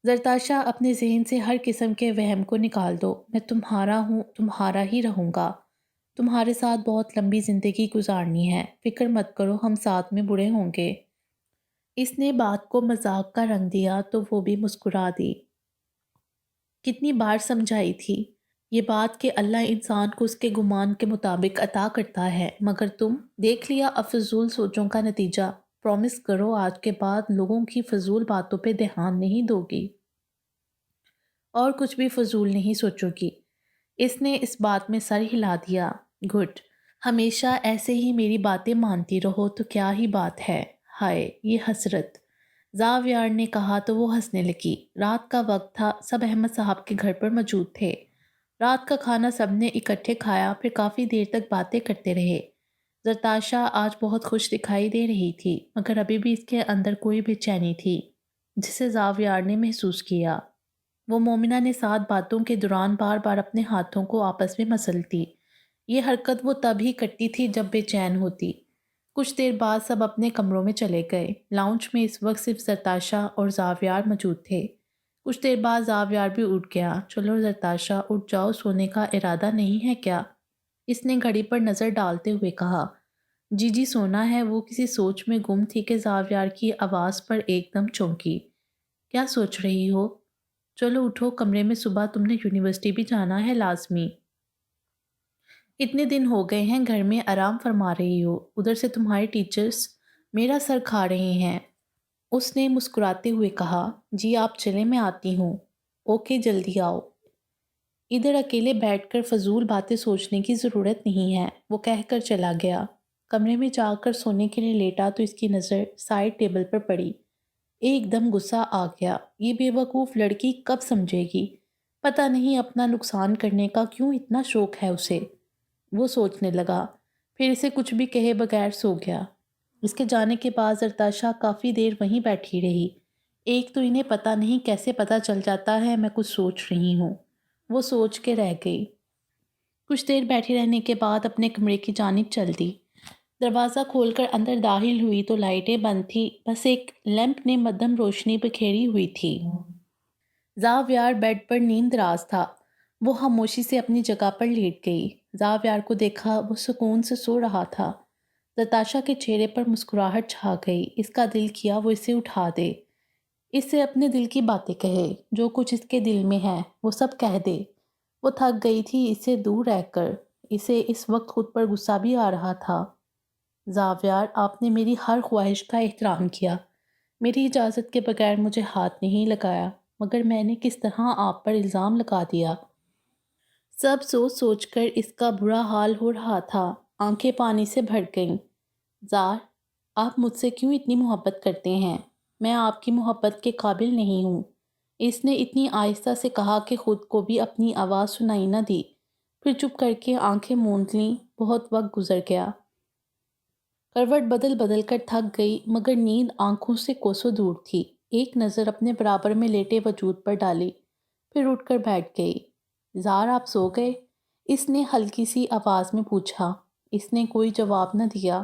زرتاشا، اپنے ذہن سے ہر قسم کے وہم کو نکال دو، میں تمہارا ہوں، تمہارا ہی رہوں گا۔ تمہارے ساتھ بہت لمبی زندگی گزارنی ہے، فکر مت کرو، ہم ساتھ میں بوڑھے ہوں گے۔ اس نے بات کو مذاق کا رنگ دیا تو وہ بھی مسکرا دی۔ کتنی بار سمجھائی تھی یہ بات کہ اللہ انسان کو اس کے گمان کے مطابق عطا کرتا ہے، مگر تم دیکھ لیا اب فضول سوچوں کا نتیجہ۔ پرومس کرو آج کے بعد لوگوں کی فضول باتوں پہ دھیان نہیں دو گی اور کچھ بھی فضول نہیں سوچو گی۔ اس نے اس بات میں سر ہلا دیا۔ گڈ، ہمیشہ ایسے ہی میری باتیں مانتی رہو تو کیا ہی بات ہے۔ ہائے یہ حسرت، زاویار نے کہا تو وہ ہنسنے لگی۔ رات کا وقت تھا، سب احمد صاحب کے گھر پر موجود تھے۔ رات کا کھانا سب نے اکٹھے کھایا، پھر کافی دیر تک باتیں کرتے رہے۔ زرتاشا آج بہت خوش دکھائی دے رہی تھی، مگر ابھی بھی اس کے اندر کوئی بے چینی تھی جسے زاویار نے محسوس کیا۔ وہ مومنہ نے ساتھ باتوں کے دوران بار بار اپنے ہاتھوں کو آپس میں مسلتی۔ یہ حرکت وہ تب ہی کرتی تھی جب بے چین ہوتی۔ کچھ دیر بعد سب اپنے کمروں میں چلے گئے۔ لاؤنج میں اس وقت صرف زرتاشا اور زاویار موجود تھے۔ کچھ دیر بعد زاویار بھی اٹھ گیا۔ چلو زرتاشا اٹھ جاؤ، سونے کا ارادہ نہیں ہے کیا؟ اس نے گھڑی پر نظر ڈالتے ہوئے کہا۔ جی جی سونا ہے۔ وہ کسی سوچ میں گم تھی کہ زاویار کی آواز پر ایک دم چونکی۔ کیا سوچ رہی ہو؟ چلو اٹھو، کمرے میں، صبح تم نے یونیورسٹی بھی جانا ہے لازمی۔ اتنے دن ہو گئے ہیں گھر میں آرام فرما رہی ہو، ادھر سے تمہارے ٹیچرز میرا سر کھا رہے ہیں۔ اس نے مسکراتے ہوئے کہا۔ جی آپ چلیں، میں آتی ہوں۔ اوکے جلدی آؤ۔ ادھر اکیلے بیٹھ کر فضول باتیں سوچنے کی ضرورت نہیں ہے، وہ کہہ کر چلا گیا۔ کمرے میں جا کر سونے کے لیے لیٹا تو اس کی نظر سائڈ ٹیبل پر پڑی۔ ایک دم غصہ آ گیا۔ یہ بے وقوف لڑکی کب سمجھے گی؟ پتہ نہیں اپنا نقصان کرنے کا کیوں اتنا شوق ہے اسے، وہ سوچنے لگا۔ پھر اسے کچھ بھی کہے بغیر سو گیا۔ اس کے جانے کے بعد زرتاشا کافی دیر وہیں بیٹھی رہی۔ ایک تو انہیں پتہ نہیں کیسے پتہ چل جاتا ہے میں کچھ سوچ رہی ہوں، وہ سوچ کے رہ گئی۔ کچھ دیر بیٹھی رہنے کے بعد اپنے کمرے کی جانب چل دی۔ دروازہ کھول کر اندر داخل ہوئی تو لائٹیں بند تھی، بس ایک لیمپ نے مدھم روشنی بکھیری ہوئی تھی۔ زاویار بیڈ پر نیند راز تھا، وہ خاموشی سے اپنی جگہ پر لیٹ گئی۔ زاویار کو دیکھا، وہ سکون سے سو رہا تھا۔ زرتاشا کے چہرے پر مسکراہٹ چھا گئی۔ اس کا دل کیا وہ اسے اٹھا دے، اس سے اپنے دل کی باتیں کہے، جو کچھ اس کے دل میں ہے وہ سب کہہ دے۔ وہ تھک گئی تھی اس سے دور رہ کر، اسے اس وقت خود پر غصہ بھی آ رہا تھا۔ زاویار آپ نے میری ہر خواہش کا احترام کیا، میری اجازت کے بغیر مجھے ہاتھ نہیں لگایا، مگر میں نے کس طرح آپ پر الزام لگا دیا۔ سب سوچ سوچ کر اس کا برا حال ہو رہا تھا، آنکھیں پانی سے بھر گئیں۔ زار، آپ مجھ سے کیوں اتنی محبت کرتے ہیں؟ میں آپ کی محبت کے قابل نہیں ہوں، اس نے اتنی آہستہ سے کہا کہ خود کو بھی اپنی آواز سنائی نہ دی، پھر چپ کر کے آنکھیں موند لیں۔ بہت وقت گزر گیا، کروٹ بدل بدل کر تھک گئی، مگر نیند آنکھوں سے کوسوں دور تھی۔ ایک نظر اپنے برابر میں لیٹے وجود پر ڈالی، پھر اٹھ کر بیٹھ گئی۔ زار آپ سو گئے؟ اس نے ہلکی سی آواز میں پوچھا۔ اس نے کوئی جواب نہ دیا۔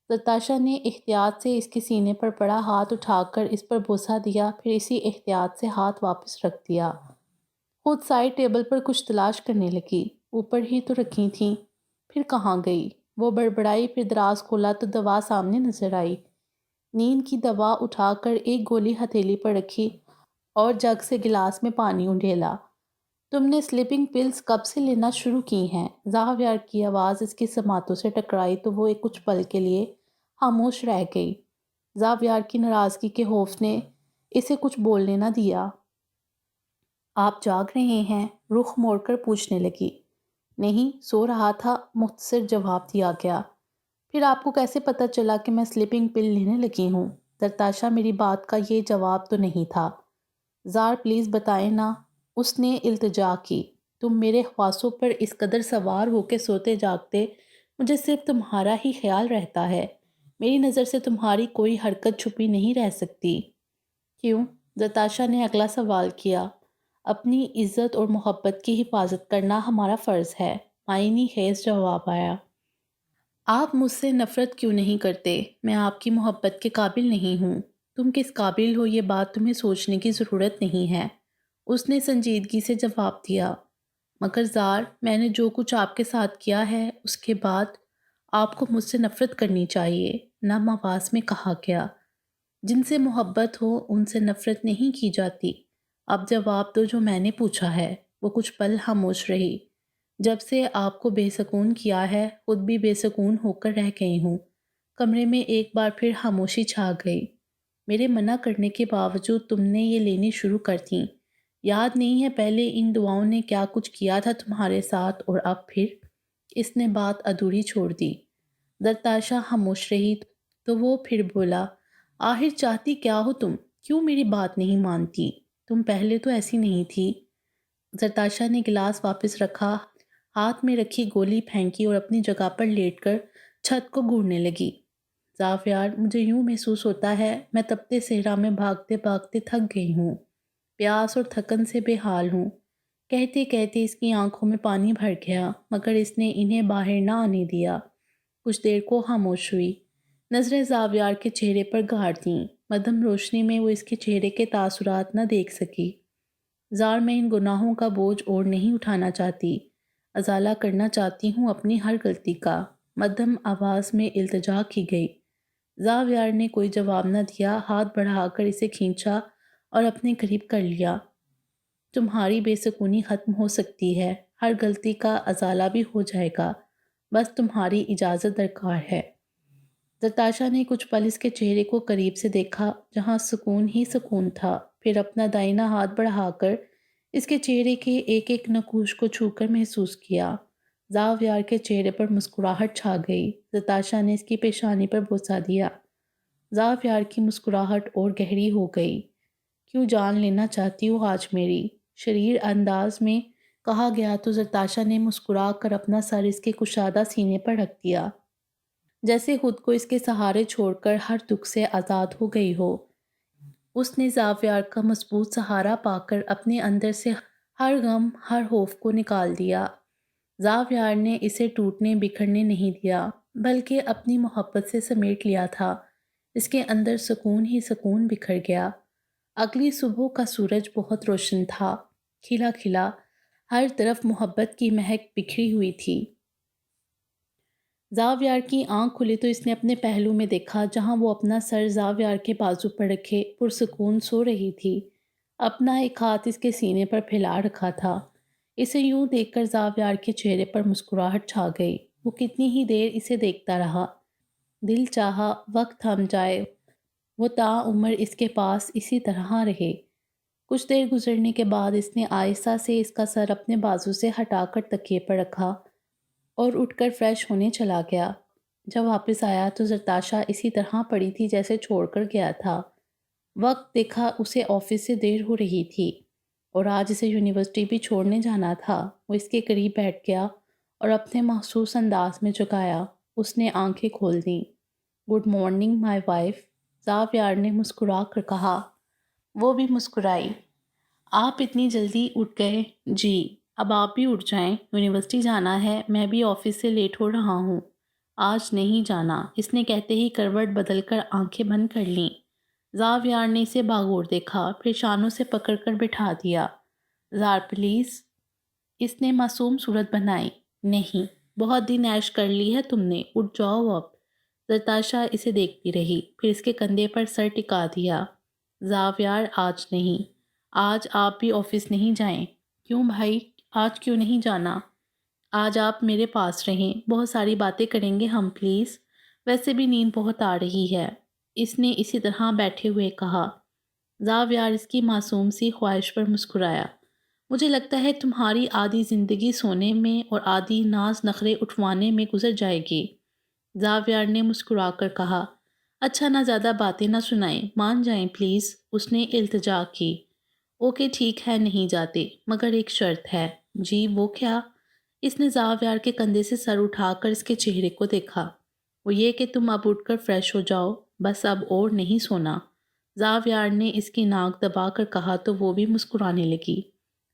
زرتاشا نے احتیاط سے اس کے سینے پر پڑا ہاتھ اٹھا کر اس پر بوسہ دیا، پھر اسی احتیاط سے ہاتھ واپس رکھ دیا۔ خود سائڈ ٹیبل پر کچھ تلاش کرنے لگی، اوپر ہی تو رکھی تھیں، پھر کہاں گئی؟ وہ بڑبڑائی، پھر دراز کھولا تو دوا سامنے نظر آئی۔ نیند کی دوا اٹھا کر ایک گولی ہتھیلی پر رکھی اور جگ سے گلاس میں پانی انڈیلا۔ تم نے سلیپنگ پلز کب سے لینا شروع کی ہیں؟ زاویار کی آواز اس کی سماعتوں سے ٹکرائی تو وہ ایک کچھ پل کے لیے خاموش رہ گئی۔ زاویار کی ناراضگی کے خوف نے اسے کچھ بولنے نہ دیا۔ آپ جاگ رہے ہیں؟ رخ موڑ کر پوچھنے لگی۔ نہیں، سو رہا تھا، مختصر جواب دیا گیا۔ پھر آپ کو کیسے پتہ چلا کہ میں سلیپنگ پل لینے لگی ہوں؟ زرتاشا میری بات کا یہ جواب تو نہیں تھا۔ زار پلیز بتائیں نا، اس نے التجا کی۔ تم میرے خواصوں پر اس قدر سوار ہو کے سوتے جاگتے، مجھے صرف تمہارا ہی خیال رہتا ہے، میری نظر سے تمہاری کوئی حرکت چھپی نہیں رہ سکتی۔ کیوں؟ زرتاشا نے اگلا سوال کیا۔ اپنی عزت اور محبت کی حفاظت کرنا ہمارا فرض ہے، معنی خیز جواب آیا۔ آپ مجھ سے نفرت کیوں نہیں کرتے؟ میں آپ کی محبت کے قابل نہیں ہوں۔ تم کس قابل ہو یہ بات تمہیں سوچنے کی ضرورت نہیں ہے، اس نے سنجیدگی سے جواب دیا۔ مگر زار، میں نے جو کچھ آپ کے ساتھ کیا ہے اس کے بعد آپ کو مجھ سے نفرت کرنی چاہیے، نم آواز میں کہا گیا۔ جن سے محبت ہو ان سے نفرت نہیں کی جاتی۔ اب جواب دو جو میں نے پوچھا ہے۔ وہ کچھ پل خاموش رہی۔ جب سے آپ کو بے سکون کیا ہے خود بھی بے سکون ہو کر رہ گئی ہوں۔ کمرے میں ایک بار پھر خاموشی چھا گئی۔ میرے منع کرنے کے باوجود تم نے یہ لینی شروع کر دیں۔ یاد نہیں ہے پہلے ان دعاؤں نے کیا کچھ کیا تھا تمہارے ساتھ، اور اب پھر؟ اس نے بات ادھوری چھوڑ دی۔ درتاشا خاموش رہی تو وہ پھر بولا، آخر چاہتی کیا ہو تم؟ کیوں میری بات نہیں مانتی؟ تم پہلے تو ایسی نہیں تھی۔ زرتاشا نے گلاس واپس رکھا، ہاتھ میں رکھی گولی پھینکی اور اپنی جگہ پر لیٹ کر چھت کو گھورنے لگی۔ زافیار، مجھے یوں محسوس ہوتا ہے میں تپتے صحرا میں بھاگتے بھاگتے تھک گئی ہوں، پیاس اور تھکن سے بے حال ہوں۔ کہتے کہتے اس کی آنکھوں میں پانی بھر گیا، مگر اس نے انہیں باہر نہ آنے دیا۔ کچھ دیر کو خاموش ہوئی، نظریں زاویار کے چہرے پر گاڑ دیں۔ مدھم روشنی میں وہ اس کے چہرے کے تاثرات نہ دیکھ سکی۔ زار، میں ان گناہوں کا بوجھ اور نہیں اٹھانا چاہتی، ازالہ کرنا چاہتی ہوں اپنی ہر غلطی کا، مدھم آواز میں التجا کی گئی۔ زاویار نے کوئی جواب نہ دیا، ہاتھ بڑھا کر اسے کھینچا اور اپنے قریب کر لیا۔ تمہاری بے سکونی ختم ہو سکتی ہے، ہر غلطی کا ازالہ بھی ہو جائے گا، بس تمہاری اجازت درکار ہے۔ زرتاشا نے کچھ پل اس کے چہرے کو قریب سے دیکھا جہاں سکون ہی سکون تھا، پھر اپنا دائیں ہاتھ بڑھا کر اس کے چہرے کے ایک ایک نقوش کو چھو کر محسوس کیا۔ زاویار کے چہرے پر مسکراہٹ چھا گئی۔ زرتاشا نے اس کی پیشانی پر بوسہ دیا۔ زاویار کی مسکراہٹ اور گہری ہو گئی۔ کیوں جان لینا چاہتی ہو آج میری؟ شریر انداز میں کہا گیا تو زرتاشا نے مسکرا کر اپنا سر اس کے کشادہ سینے پر رکھ دیا، جیسے خود کو اس کے سہارے چھوڑ کر ہر دکھ سے آزاد ہو گئی ہو۔ اس نے زاویار کا مضبوط سہارا پا کر اپنے اندر سے ہر غم، ہر خوف کو نکال دیا۔ زاویار نے اسے ٹوٹنے بکھرنے نہیں دیا، بلکہ اپنی محبت سے سمیٹ لیا تھا۔ اس کے اندر سکون ہی سکون بکھر گیا۔ اگلی صبح کا سورج بہت روشن تھا، کھلا کھلا، ہر طرف محبت کی مہک بکھری ہوئی تھی۔ زاویار کی آنکھ کھلی تو اس نے اپنے پہلو میں دیکھا جہاں وہ اپنا سر زاویار کے بازو پر رکھے پرسکون سو رہی تھی، اپنا ایک ہاتھ اس کے سینے پر پھیلا رکھا تھا۔ اسے یوں دیکھ کر زاویار کے چہرے پر مسکراہٹ چھا گئی۔ وہ کتنی ہی دیر اسے دیکھتا رہا، دل چاہا وقت تھم جائے، وہ تاعمر اس کے پاس اسی طرح رہے۔ کچھ دیر گزرنے کے بعد اس نے آہستہ سے اس کا سر اپنے بازو سے ہٹا کر تکیے پر رکھا اور اٹھ کر فریش ہونے چلا گیا۔ جب واپس آیا تو زرتاشا اسی طرح پڑی تھی جیسے چھوڑ کر گیا تھا۔ وقت دیکھا اسے آفس سے دیر ہو رہی تھی اور آج اسے یونیورسٹی بھی چھوڑنے جانا تھا۔ وہ اس کے قریب بیٹھ گیا اور اپنے مخصوص انداز میں جگایا۔ اس نے آنکھیں کھول دیں۔ گڈ مارننگ مائی وائف، زاویار نے مسکرا کر کہا۔ وہ بھی مسکرائی۔ آپ اتنی جلدی اٹھ گئے؟ جی، اب آپ بھی اٹھ جائیں، یونیورسٹی جانا ہے، میں بھی آفس سے لیٹ ہو رہا ہوں۔ آج نہیں جانا، اس نے کہتے ہی کروٹ بدل کر آنکھیں بند کر لیں۔ زاویار نے اسے باغور دیکھا، پھر شانوں سے پکڑ کر بٹھا دیا۔ زار پلیز، اس نے معصوم صورت بنائی۔ نہیں، بہت دن عیش کر لی ہے تم نے، اٹھ جاؤ اب۔ زرتاشا اسے دیکھتی رہی، پھر اس کے کندھے پر سر ٹکا دیا۔ زاویار، آج نہیں، آج آپ بھی آفس نہیں جائیں۔ کیوں بھائی، آج کیوں نہیں جانا؟ آج آپ میرے پاس رہیں، بہت ساری باتیں کریں گے ہم، پلیز۔ ویسے بھی نیند بہت آ رہی ہے، اس نے اسی طرح بیٹھے ہوئے کہا۔ زاویار اس کی معصوم سی خواہش پر مسکرایا۔ مجھے لگتا ہے تمہاری آدھی زندگی سونے میں اور آدھی ناز نخرے اٹھوانے میں گزر جائے گی۔ زاویار نے مسکرا کر کہا۔ اچھا، نہ زیادہ باتیں نہ سنائیں، مان جائیں پلیز، اس نے التجا کی۔ اوکے ٹھیک ہے، نہیں جاتے، مگر ایک شرط ہے۔ جی، وہ کیا؟ اس نے زاویار کے کندھے سے سر اٹھا کر اس کے چہرے کو دیکھا۔ وہ یہ کہ تم اب اٹھ کر فریش ہو جاؤ، بس اب اور نہیں سونا۔ زاویار نے اس کی ناک دبا کر کہا تو وہ بھی مسکرانے لگی۔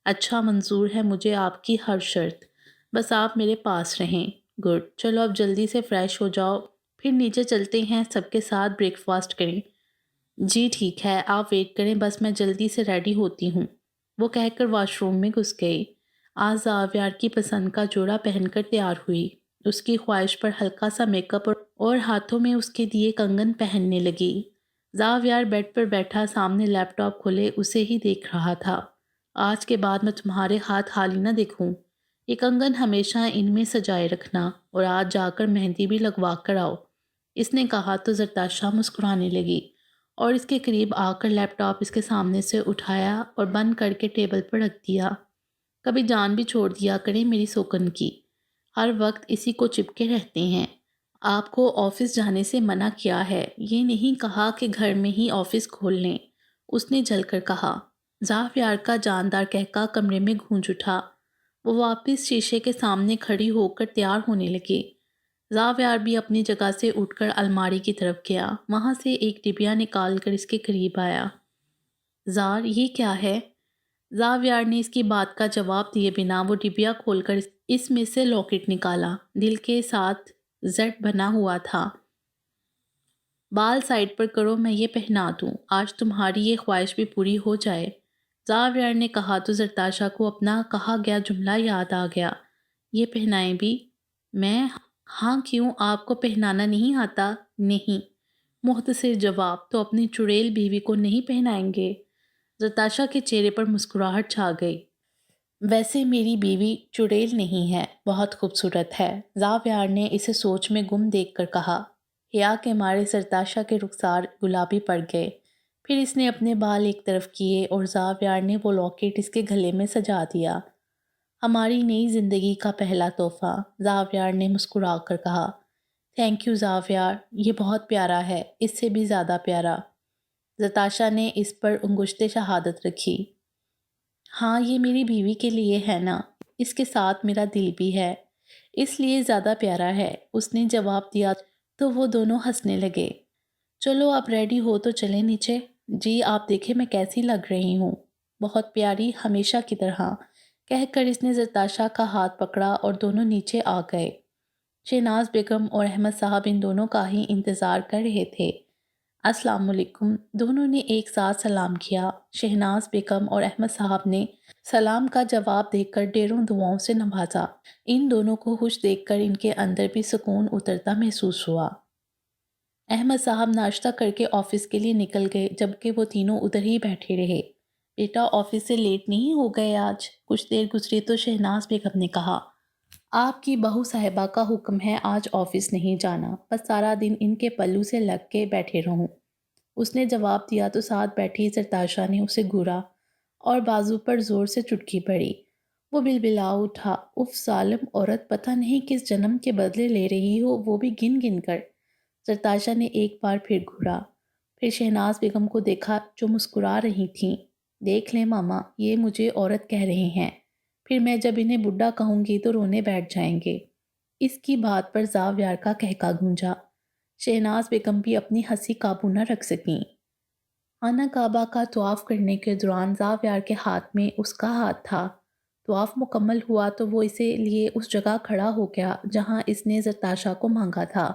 اچھا، منظور ہے مجھے آپ کی ہر شرط، بس آپ میرے پاس رہیں۔ گڈ، چلو اب جلدی سے فریش ہو جاؤ، پھر نیچے چلتے ہیں، سب کے ساتھ بریک فاسٹ کریں۔ جی ٹھیک ہے، آپ ویٹ کریں، بس میں جلدی سے ریڈی ہوتی ہوں۔ وہ کہہ کر واش روم میں گھس گئی۔ آج زاویار کی پسند کا جوڑا پہن کر تیار ہوئی۔ اس کی خواہش پر ہلکا سا میک اپ اور ہاتھوں میں اس کے دیے کنگن پہننے لگی۔ زاویار بیڈ پر بیٹھا سامنے لیپ ٹاپ کھولے اسے ہی دیکھ رہا تھا۔ آج کے بعد میں تمہارے ہاتھ خالی نہ دیکھوں۔ یہ کنگن ہمیشہ ان میں سجائے رکھنا، اور آج جا کر مہندی بھی لگوا کر آؤ۔ اس نے کہا تو زرتاشا مسکرانے لگی اور اس کے قریب آ کر لیپ ٹاپ اس کے سامنے سے اٹھایا اور بند کر کے ٹیبل پر رکھ دیا۔ کبھی جان بھی چھوڑ دیا کریں میری سوکن کی، ہر وقت اسی کو چپکے رہتے ہیں۔ آپ کو آفس جانے سے منع کیا ہے، یہ نہیں کہا کہ گھر میں ہی آفس کھول لیں، اس نے جل کر کہا۔ زاویار کا جاندار قہقہ کمرے میں گونج اٹھا۔ وہ واپس شیشے کے سامنے کھڑی ہو کر تیار ہونے لگی۔ زاویار بھی اپنی جگہ سے اٹھ کر الماری کی طرف گیا، وہاں سے ایک ڈبیا نکال کر اس کے قریب آیا۔ زار، یہ کیا ہے؟ زاویار نے اس کی بات کا جواب دیے بنا وہ ڈبیا کھول کر اس میں سے لاکٹ نکالا۔ دل کے ساتھ زٹ بنا ہوا تھا۔ بال سائڈ پر کرو، میں یہ پہنا دوں، آج تمہاری یہ خواہش بھی پوری ہو جائے۔ زاویار نے کہا تو زرتاشا کو اپنا کہا گیا جملہ یاد آ گیا۔ یہ پہنائیں بھی؟ میں؟ ہاں کیوں، آپ کو پہنانا نہیں آتا؟ نہیں۔ مختصر جواب، تو اپنی چڑیل بیوی کو نہیں پہنائیں گے؟ زرتاشا کے چہرے پر مسکراہٹ چھا گئی۔ ویسے میری بیوی چڑیل نہیں ہے، بہت خوبصورت ہے، زاویار نے اسے سوچ میں گم دیکھ کر کہا۔ حیا کے مارے زرتاشا کے رخسار گلابی پڑ گئے۔ پھر اس نے اپنے بال ایک طرف کیے اور زاویار نے وہ لاکٹ اس کے گلے میں سجا دیا۔ ہماری نئی زندگی کا پہلا تحفہ، زاویار نے مسکرا کر کہا۔ تھینک یو زاویار، یہ بہت پیارا ہے، اس سے بھی زیادہ پیارا۔ زرتاشا نے اس پر انگشت شہادت رکھی۔ ہاں، یہ میری بیوی کے لیے ہے نا، اس کے ساتھ میرا دل بھی ہے، اس لیے زیادہ پیارا ہے، اس نے جواب دیا تو وہ دونوں ہنسنے لگے۔ چلو اب ریڈی ہو تو چلیں نیچے۔ جی، آپ دیکھیں میں کیسی لگ رہی ہوں۔ بہت پیاری، ہمیشہ کی طرح، کہہ کر اس نے زرتاشا کا ہاتھ پکڑا اور دونوں نیچے آ گئے۔ شہناز بیگم اور احمد صاحب ان دونوں کا ہی انتظار کر رہے تھے۔ السلام علیکم، دونوں نے ایک ساتھ سلام کیا۔ شہناز بیگم اور احمد صاحب نے سلام کا جواب دے کر ڈھیروں دعاؤں سے نوازا۔ ان دونوں کو خوش دیکھ کر ان کے اندر بھی سکون اترتا محسوس ہوا۔ احمد صاحب ناشتہ کر کے آفس کے لیے نکل گئے، جبکہ وہ تینوں ادھر ہی بیٹھے رہے۔ بیٹا آفس سے لیٹ نہیں ہو گئے آج؟ کچھ دیر گزری تو شہناز بیگم نے کہا۔ آپ کی بہو صاحبہ کا حکم ہے آج آفس نہیں جانا، بس سارا دن ان کے پلو سے لگ کے بیٹھے رہوں، اس نے جواب دیا تو ساتھ بیٹھی زرتاشا نے اسے گھورا اور بازو پر زور سے چٹکی پڑی۔ وہ بلبلا اٹھا، اف ظالم عورت، پتہ نہیں کس جنم کے بدلے لے رہی ہو، وہ بھی گن گن کر۔ زرتاشا نے ایک بار پھر گھورا، پھر شہناز بیگم کو دیکھا جو مسکرا رہی تھیں۔ دیکھ لیں ماما، یہ مجھے عورت کہہ رہے ہیں، پھر میں جب انہیں بڈھا کہوں گی تو رونے بیٹھ جائیں گے۔ اس کی بات پر زاویار کا قہقہ گونجا۔ شہناز بیگم بھی اپنی ہنسی قابو نہ رکھ سکیں۔ خانہ کعبہ کا طواف کرنے کے دوران زاویار کے ہاتھ میں اس کا ہاتھ تھا۔ طواف مکمل ہوا تو وہ اسے لیے اس جگہ کھڑا ہو گیا جہاں اس نے زرتاشا کو مانگا تھا۔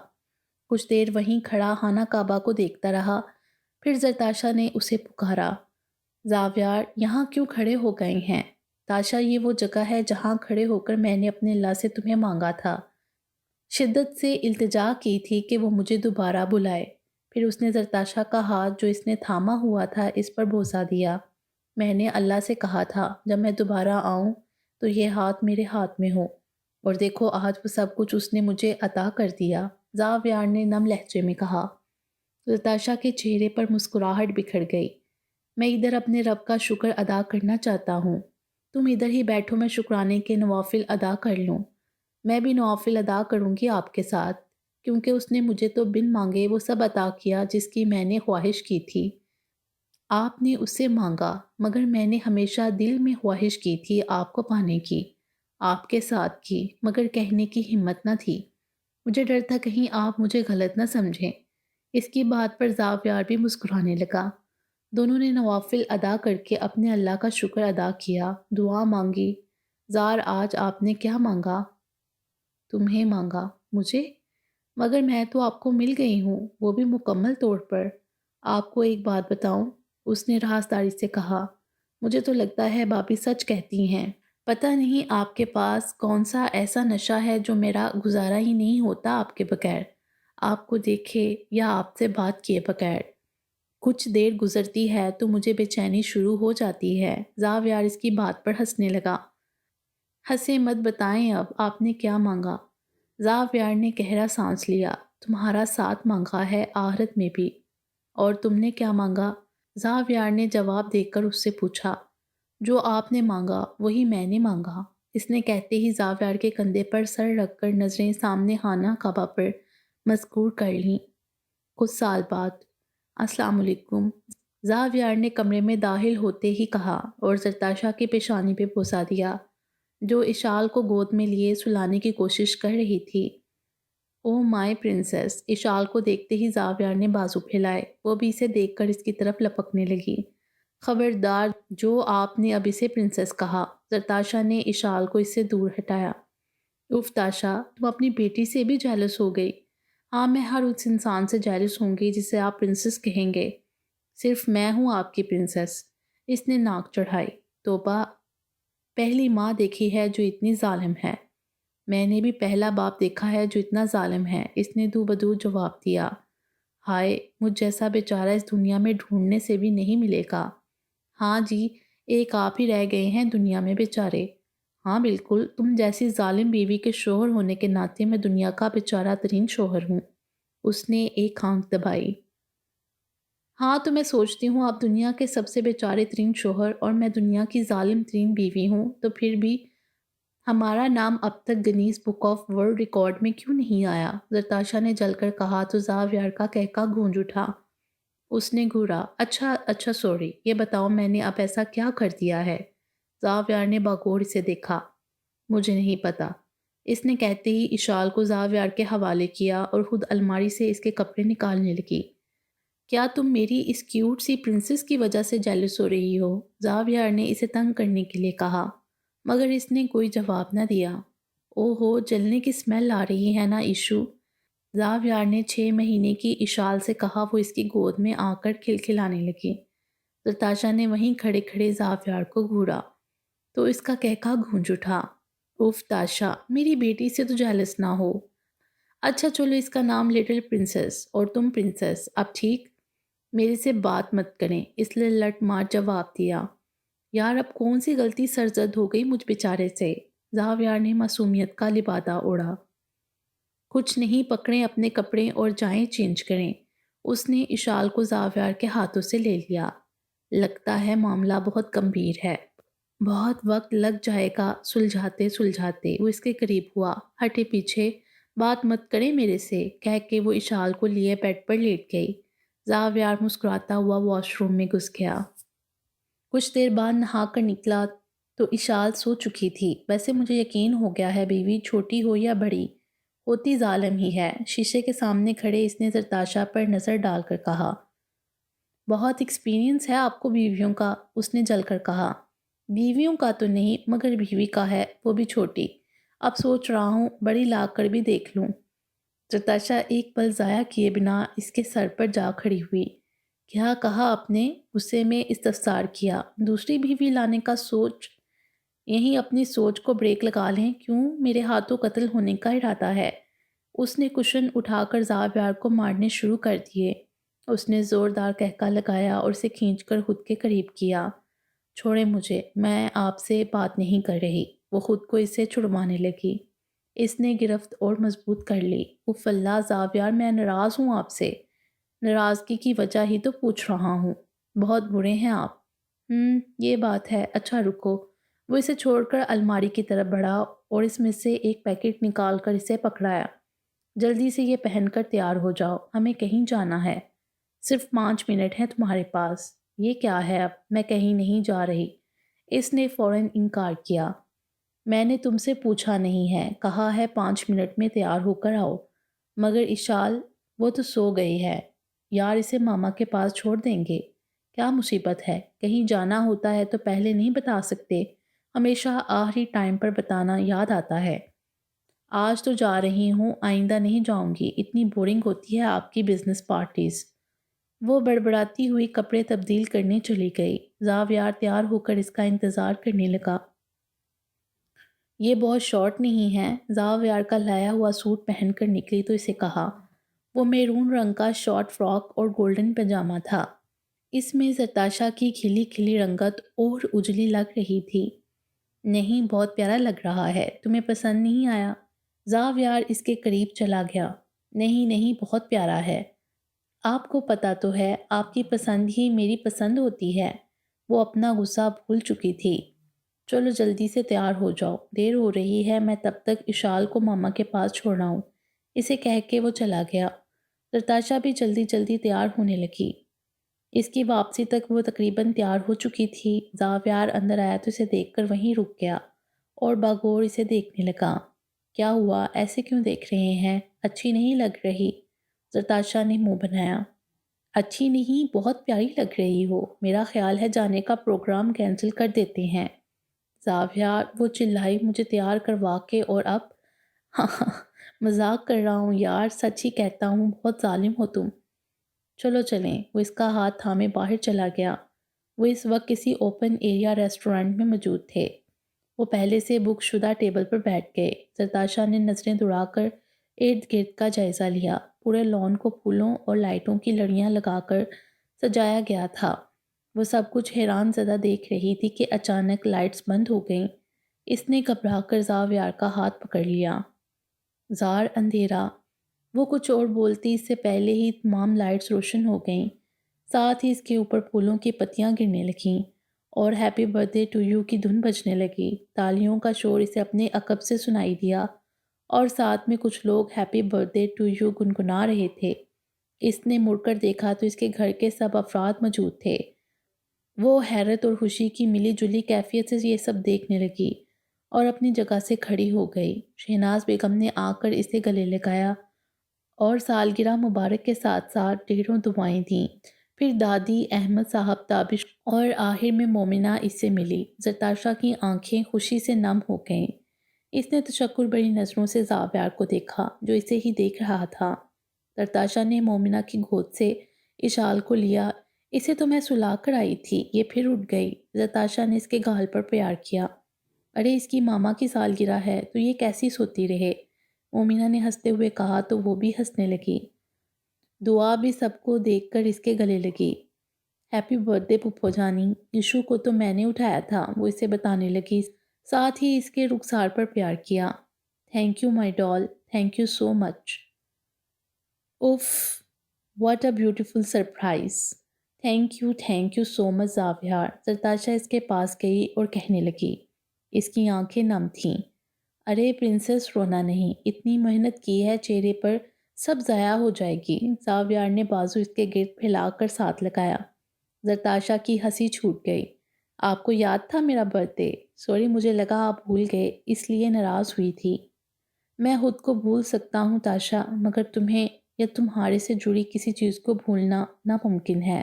کچھ دیر وہیں کھڑا خانہ کعبہ کو دیکھتا رہا، پھر زرتاشا نے اسے پکارا۔ زاویار، یہاں کیوں کھڑے ہو گئے ہیں؟ تاشا، یہ وہ جگہ ہے جہاں کھڑے ہو کر میں نے اپنے اللہ سے تمہیں مانگا تھا، شدت سے التجا کی تھی کہ وہ مجھے دوبارہ بلائے۔ پھر اس نے زرتاشا کا ہاتھ جو اس نے تھاما ہوا تھا اس پر بوسہ دیا۔ میں نے اللہ سے کہا تھا جب میں دوبارہ آؤں تو یہ ہاتھ میرے ہاتھ میں ہو، اور دیکھو آج وہ سب کچھ اس نے مجھے عطا کر دیا، زاویار نے نم لہجے میں کہا۔ زرتاشا کے چہرے پر مسکراہٹ بکھر گئی۔ میں ادھر اپنے رب کا شکر ادا کرنا چاہتا ہوں، تم ادھر ہی بیٹھو، میں شکرانے کے نوافل ادا کر لوں۔ میں بھی نوافل ادا کروں گی آپ کے ساتھ، کیونکہ اس نے مجھے تو بن مانگے وہ سب عطا کیا جس کی میں نے خواہش کی تھی۔ آپ نے اس سے مانگا، مگر میں نے ہمیشہ دل میں خواہش کی تھی آپ کو پانے کی، آپ کے ساتھ کی، مگر کہنے کی ہمت نہ تھی۔ مجھے ڈر تھا کہیں آپ مجھے غلط نہ سمجھیں۔ اس کی بات پر زاویار بھی مسکرانے لگا۔ دونوں نے نوافل ادا کر کے اپنے اللہ کا شکر ادا کیا، دعا مانگی۔ زار، آج آپ نے کیا مانگا؟ تمہیں مانگا؟ مجھے؟ مگر میں تو آپ کو مل گئی ہوں، وہ بھی مکمل طور پر۔ آپ کو ایک بات بتاؤں؟ اس نے رازداری سے کہا۔ مجھے تو لگتا ہے بابی سچ کہتی ہیں۔ پتہ نہیں آپ کے پاس کون سا ایسا نشہ ہے جو میرا گزارا ہی نہیں ہوتا آپ کے بغیر، آپ کو دیکھے یا آپ سے بات کیے بغیر۔ کچھ دیر گزرتی ہے تو مجھے بے چینی شروع ہو جاتی ہے۔ زاویار اس کی بات پر ہنسنے لگا۔ ہنسے مت، بتائیں اب آپ نے کیا مانگا؟ زاویار نے گہرا سانس لیا۔ تمہارا ساتھ مانگا ہے آخرت میں بھی۔ اور تم نے کیا مانگا؟ زاویار نے جواب دے کر اس سے پوچھا۔ جو آپ نے مانگا وہی میں نے مانگا۔ اس نے کہتے ہی زاویار کے کندھے پر سر رکھ کر نظریں سامنے خانہ کعبہ پر مذکور کر لیں۔ کچھ سال بعد۔ السلام علیکم، زاویار نے کمرے میں داخل ہوتے ہی کہا اور زرتاشا کی پیشانی پہ بوسہ دیا جو اشال کو گود میں لیے سلانے کی کوشش کر رہی تھی۔ او مائی پرنسس! اشال کو دیکھتے ہی زاویار نے بازو پھیلائے۔ وہ بھی اسے دیکھ کر اس کی طرف لپکنے لگی۔ خبردار، جو آپ نے اب اسے پرنسس کہا۔ زرتاشا نے اشال کو اس سے دور ہٹایا۔ اف تاشا، تم اپنی بیٹی سے بھی جیلس ہو گئی۔ ہاں، میں ہر اس انسان سے جیلس ہوں گی جسے آپ پرنسس کہیں گے۔ صرف میں ہوں آپ کی پرنسس۔ اس نے ناک چڑھائی۔ توبہ، پہلی ماں دیکھی ہے جو اتنی ظالم ہے۔ میں نے بھی پہلا باپ دیکھا ہے جو اتنا ظالم ہے، اس نے دو بدو جواب دیا۔ ہائے، مجھ جیسا بیچارہ اس دنیا میں ڈھونڈنے سے بھی نہیں ملے گا۔ ہاں جی، ایک آپ ہی رہ گئے ہیں دنیا میں بیچارے۔ ہاں بالکل، تم جیسی ظالم بیوی کے شوہر ہونے کے ناطے میں دنیا کا بیچارہ ترین شوہر ہوں۔ اس نے ایک آنکھ دبائی۔ ہاں تو میں سوچتی ہوں آپ دنیا کے سب سے بیچارے ترین شوہر اور میں دنیا کی ظالم ترین بیوی ہوں، تو پھر بھی ہمارا نام اب تک Guinness book of world record میں کیوں نہیں آیا؟ زرتاشا نے جل کر کہا تو زاویار کا کہکا گونج اٹھا۔ اس نے گھورا۔ اچھا سوری، یہ بتاؤ میں نے اب ایسا کیا کر دیا ہے؟ زاویار نے باغور اسے دیکھا۔ مجھے نہیں پتا۔ اس نے کہتے ہی اشال کو زاویار کے حوالے کیا اور خود الماری سے اس کے کپڑے نکالنے لگی۔ کیا تم میری اس کیوٹ سی پرنسس کی وجہ سے جیلس ہو رہی ہو؟ زاویار نے اسے تنگ کرنے کے لیے کہا، مگر اس نے کوئی جواب نہ دیا۔ او ہو، جلنے کی سمیل آ رہی ہے نا ایشو؟ زاویار نے 6 مہینے کی اشال سے کہا۔ وہ اس کی گود میں آ کر کھلکھلانے لگی۔ زرتاشا نے وہیں کھڑے کھڑے زاویار کو گھورا تو اس کا کہکا گونج اٹھا۔ اف تاشا، میری بیٹی سے تو جیلس نہ ہو۔ اچھا چلو، اس کا نام لٹل پرنسس اور تم پرنسس، اب ٹھیک؟ میرے سے بات مت کریں، اس نے لٹ مار جواب دیا۔ یار اب کون سی غلطی سرزد ہو گئی مجھ بیچارے سے؟ زاویار نے معصومیت کا لبادہ اوڑھا۔ کچھ نہیں، پکڑیں اپنے کپڑے اور جائیں چینج کریں۔ اس نے اشال کو زاویار کے ہاتھوں سے لے لیا۔ لگتا ہے معاملہ بہت گمبھیر ہے۔ بہت وقت لگ جائے گا سلجھاتے سلجھاتے۔ وہ اس کے قریب ہوا۔ ہٹے پیچھے، بات مت کریں میرے سے، کہہ کے وہ اشال کو لیے بیڈ پر لیٹ گئی۔ زاویار مسکراتا ہوا واش روم میں گھس گیا۔ کچھ دیر بعد نہا کر نکلا تو اشال سو چکی تھی۔ ویسے مجھے یقین ہو گیا ہے بیوی، چھوٹی ہو یا بڑی، ہوتی ظالم ہی ہے۔ شیشے کے سامنے کھڑے اس نے زرتاشا پر نظر ڈال کر کہا۔ بہت ایکسپیرینس ہے آپ کو بیویوں کا، اس نے جل کر کہا۔ بیویوں کا تو نہیں، مگر بیوی کا ہے، وہ بھی چھوٹی۔ اب سوچ رہا ہوں بڑی لا کر بھی دیکھ لوں۔ زرتاشا ایک پل ضائع کیے بنا اس کے سر پر جا کھڑی ہوئی۔ کیا کہا آپ نے؟ غصے میں استفسار کیا۔ دوسری بیوی لانے کا سوچ، یہیں اپنی سوچ کو بریک لگا لیں۔ کیوں؟ میرے ہاتھوں قتل ہونے کا ارادہ ہے۔ اس نے کشن اٹھا کر زاویار کو مارنے شروع کر دیے۔ اس نے زوردار کہکا لگایا اور اسے کھینچ کر خود کے قریب کیا۔ چھوڑیں مجھے، میں آپ سے بات نہیں کر رہی۔ وہ خود کو اسے چھڑوانے لگی۔ اس نے گرفت اور مضبوط کر لی۔ اف اللہ زاویار، میں ناراض ہوں آپ سے۔ ناراضگی کی وجہ ہی تو پوچھ رہا ہوں۔ بہت برے ہیں آپ۔ یہ بات ہے، اچھا رکو۔ وہ اسے چھوڑ کر الماری کی طرف بڑھا اور اس میں سے ایک پیکٹ نکال کر اسے پکڑایا۔ جلدی سے یہ پہن کر تیار ہو جاؤ، ہمیں کہیں جانا ہے۔ صرف 5 منٹ ہیں تمہارے پاس۔ یہ کیا ہے اب؟ میں کہیں نہیں جا رہی۔ اس نے فوراً انکار کیا۔ میں نے تم سے پوچھا نہیں ہے، کہا ہے 5 منٹ میں تیار ہو کر آؤ۔ مگر اشال، وہ تو سو گئی ہے۔ یار اسے ماما کے پاس چھوڑ دیں گے؟ کیا مصیبت ہے؟ کہیں جانا ہوتا ہے تو پہلے نہیں بتا سکتے؟ ہمیشہ آخری ٹائم پر بتانا یاد آتا ہے۔ آج تو جا رہی ہوں، آئندہ نہیں جاؤں گی، اتنی بورنگ ہوتی ہے آپ کی بزنس پارٹیز۔ وہ بڑبڑاتی ہوئی کپڑے تبدیل کرنے چلی گئی۔ زاویار تیار ہو کر اس کا انتظار کرنے لگا۔ یہ بہت شارٹ نہیں ہے۔ زاویار کا لایا ہوا سوٹ پہن کر نکلی تو اسے کہا۔ وہ میرون رنگ کا شارٹ فراک اور گولڈن پجامہ تھا۔ اس میں زرتاشا کی کھلی کھلی رنگت اور اجلی لگ رہی تھی۔ نہیں، بہت پیارا لگ رہا ہے، تمہیں پسند نہیں آیا؟ زاویار اس کے قریب چلا گیا۔ نہیں نہیں، بہت پیارا ہے۔ آپ کو پتا تو ہے، آپ کی پسند ہی میری پسند ہوتی ہے۔ وہ اپنا غصہ بھول چکی تھی۔ چلو جلدی سے تیار ہو جاؤ، دیر ہو رہی ہے، میں تب تک اشال کو ماما کے پاس چھوڑ آؤں۔ اسے کہہ کے وہ چلا گیا۔ زرتاشا بھی جلدی جلدی تیار ہونے لگی۔ اس کی واپسی تک وہ تقریباً تیار ہو چکی تھی۔ زاویار اندر آیا تو اسے دیکھ کر وہیں رک گیا اور باغور اسے دیکھنے لگا۔ کیا ہوا؟ ایسے کیوں دیکھ رہے ہیں؟ اچھی نہیں لگ رہی؟ زرتاشا نے منہ بنایا۔ اچھی نہیں، بہت پیاری لگ رہی ہو۔ میرا خیال ہے جانے کا پروگرام کینسل کر دیتے ہیں۔ زاویار، وہ چلائی، مجھے تیار کروا کے، اور اب ہاں ہاں، مذاق کر رہا ہوں یار، سچ ہی کہتا ہوں، بہت ظالم ہو تم۔ چلو چلیں۔ وہ اس کا ہاتھ تھامے باہر چلا گیا۔ وہ اس وقت کسی اوپن ایریا ریسٹورانٹ میں موجود تھے۔ وہ پہلے سے بک شدہ ٹیبل پر بیٹھ گئے۔ زرتاشا نے نظریں دوڑا کر ارد گرد کا جائزہ لیا۔ پورے لان کو پھولوں اور لائٹوں کی لڑیاں لگا کر سجایا گیا تھا۔ وہ سب کچھ حیران زدہ دیکھ رہی تھی کہ اچانک لائٹس بند ہو گئیں۔ اس نے گھبرا کر زاویار کا ہاتھ پکڑ لیا۔ زار اندھیرا۔ وہ کچھ اور بولتی اس سے پہلے ہی تمام لائٹس روشن ہو گئیں۔ ساتھ ہی اس کے اوپر پھولوں کی پتیاں گرنے لگیں اور happy birthday to you کی دھن بجنے لگی۔ تالیوں کا شور اسے اپنے عقب سے سنائی دیا اور ساتھ میں کچھ لوگ happy birthday to you گنگنا رہے تھے۔ اس نے مڑ کر دیکھا تو اس کے گھر کے سب افراد موجود تھے۔ وہ حیرت اور خوشی کی ملی جلی کیفیت سے یہ سب دیکھنے لگی اور اپنی جگہ سے کھڑی ہو گئی۔ شہناز بیگم نے آ کر اسے گلے لگایا اور سالگرہ مبارک کے ساتھ ساتھ ڈھیروں دعائیں دیں۔ پھر دادی، احمد صاحب تابش اور آخر میں مومنہ اس سے ملی۔ زرتاشا کی آنکھیں خوشی سے نم ہو گئیں۔ اس نے تشکر بڑی نظروں سے زاویار کو دیکھا جو اسے ہی دیکھ رہا تھا۔ زرتاشا نے مومنہ کی گود سے اشال کو لیا۔ اسے تو میں سلا کر آئی تھی، یہ پھر اٹھ گئی۔ زرتاشا نے اس کے گال پر پیار کیا۔ ارے اس کی ماما کی سالگرہ ہے تو یہ کیسی سوتی رہے؟ مومنہ نے ہنستے ہوئے کہا تو وہ بھی ہنسنے لگی۔ دعا بھی سب کو دیکھ کر اس کے گلے لگی۔ ہیپی برتھ ڈے پھپھو جانی، یشو کو تو میں نے اٹھایا تھا، وہ اسے بتانے لگی۔ ساتھ ہی اس کے رخسار پر پیار کیا۔ Thank you my doll, thank you so much. اوف، what a beautiful surprise. Thank you so much Zaviyar. Zartasha اس کے پاس گئی اور کہنے لگی۔ اس کی آنکھیں نم تھیں۔ ارے پرنسس، رونا نہیں، اتنی محنت کی ہے چہرے پر، سب ضائع ہو جائے گی۔ زاویار نے بازو اس کے گرد پھیلا کر ساتھ لگایا۔ زرتاشا کی ہنسی چھوٹ گئی۔ آپ کو یاد تھا میرا برتھ ڈے؟ سوری، مجھے لگا آپ بھول گئے، اس لیے ناراض ہوئی تھی۔ میں خود کو بھول سکتا ہوں تاشا، مگر تمہیں یا تمہارے سے جڑی کسی چیز کو بھولنا ناممکن ہے۔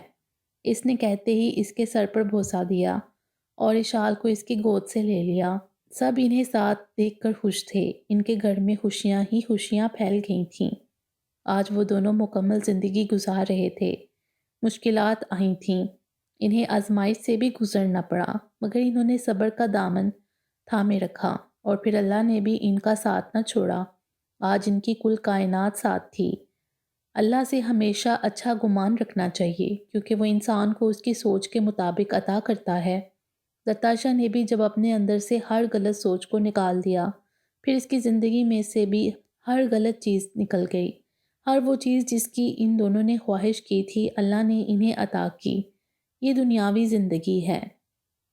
اس نے کہتے ہی اس کے سر پر بوسہ دیا اور اشال کو اس کی گود سے لے لیا۔ سب انہیں ساتھ دیکھ کر خوش تھے۔ ان کے گھر میں خوشیاں ہی خوشیاں پھیل گئی تھیں۔ آج وہ دونوں مکمل زندگی گزار رہے تھے۔ مشکلات آئی تھیں، انہیں آزمائش سے بھی گزرنا پڑا، مگر انہوں نے صبر کا دامن تھامے رکھا اور پھر اللہ نے بھی ان کا ساتھ نہ چھوڑا۔ آج ان کی کل کائنات ساتھ تھی۔ اللہ سے ہمیشہ اچھا گمان رکھنا چاہیے کیونکہ وہ انسان کو اس کی سوچ کے مطابق عطا کرتا ہے۔ زرتاشا نے بھی جب اپنے اندر سے ہر غلط سوچ کو نکال دیا، پھر اس کی زندگی میں سے بھی ہر غلط چیز نکل گئی۔ ہر وہ چیز جس کی ان دونوں نے خواہش کی تھی، اللہ نے انہیں عطا کی۔ یہ دنیاوی زندگی ہے،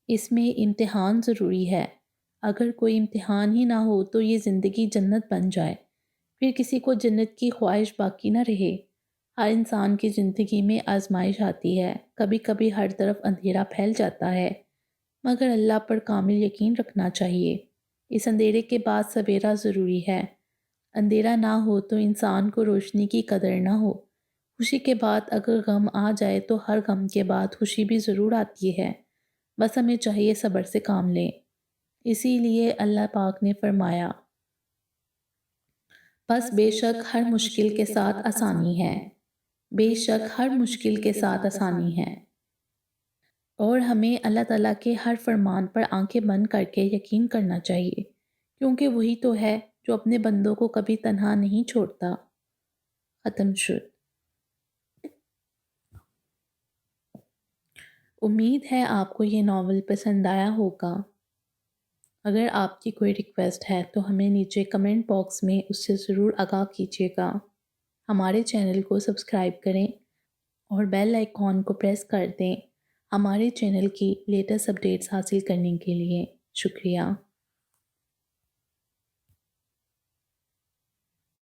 اس میں امتحان ضروری ہے۔ اگر کوئی امتحان ہی نہ ہو تو یہ زندگی جنت بن جائے، پھر کسی کو جنت کی خواہش باقی نہ رہے۔ ہر انسان کی زندگی میں آزمائش آتی ہے، کبھی کبھی ہر طرف اندھیرا پھیل جاتا ہے، مگر اللہ پر کامل یقین رکھنا چاہیے۔ اس اندھیرے کے بعد سویرا ضروری ہے۔ اندھیرا نہ ہو تو انسان کو روشنی کی قدر نہ ہو۔ خوشی کے بعد اگر غم آ جائے تو ہر غم کے بعد خوشی بھی ضرور آتی ہے، بس ہمیں چاہیے صبر سے کام لیں۔ اسی لیے اللہ پاک نے فرمایا، بس بے شک ہر مشکل کے ساتھ آسانی ہے، بے شک ہر مشکل کے ساتھ آسانی ہے۔ اور ہمیں اللہ تعالیٰ کے ہر فرمان پر آنکھیں بند کر کے یقین کرنا چاہیے کیونکہ وہی تو ہے جو اپنے بندوں کو کبھی تنہا نہیں چھوڑتا۔ ختم شد۔ امید ہے آپ کو یہ ناول پسند آیا ہوگا۔ اگر آپ کی کوئی ریکویسٹ ہے تو ہمیں نیچے کمنٹ باکس میں اس سے ضرور آگاہ کیجیے گا۔ ہمارے چینل کو سبسکرائب کریں اور بیل آئیکن کو پریس کر دیں ہمارے چینل کی لیٹسٹ اپڈیٹس حاصل کرنے کے لیے۔ شکریہ۔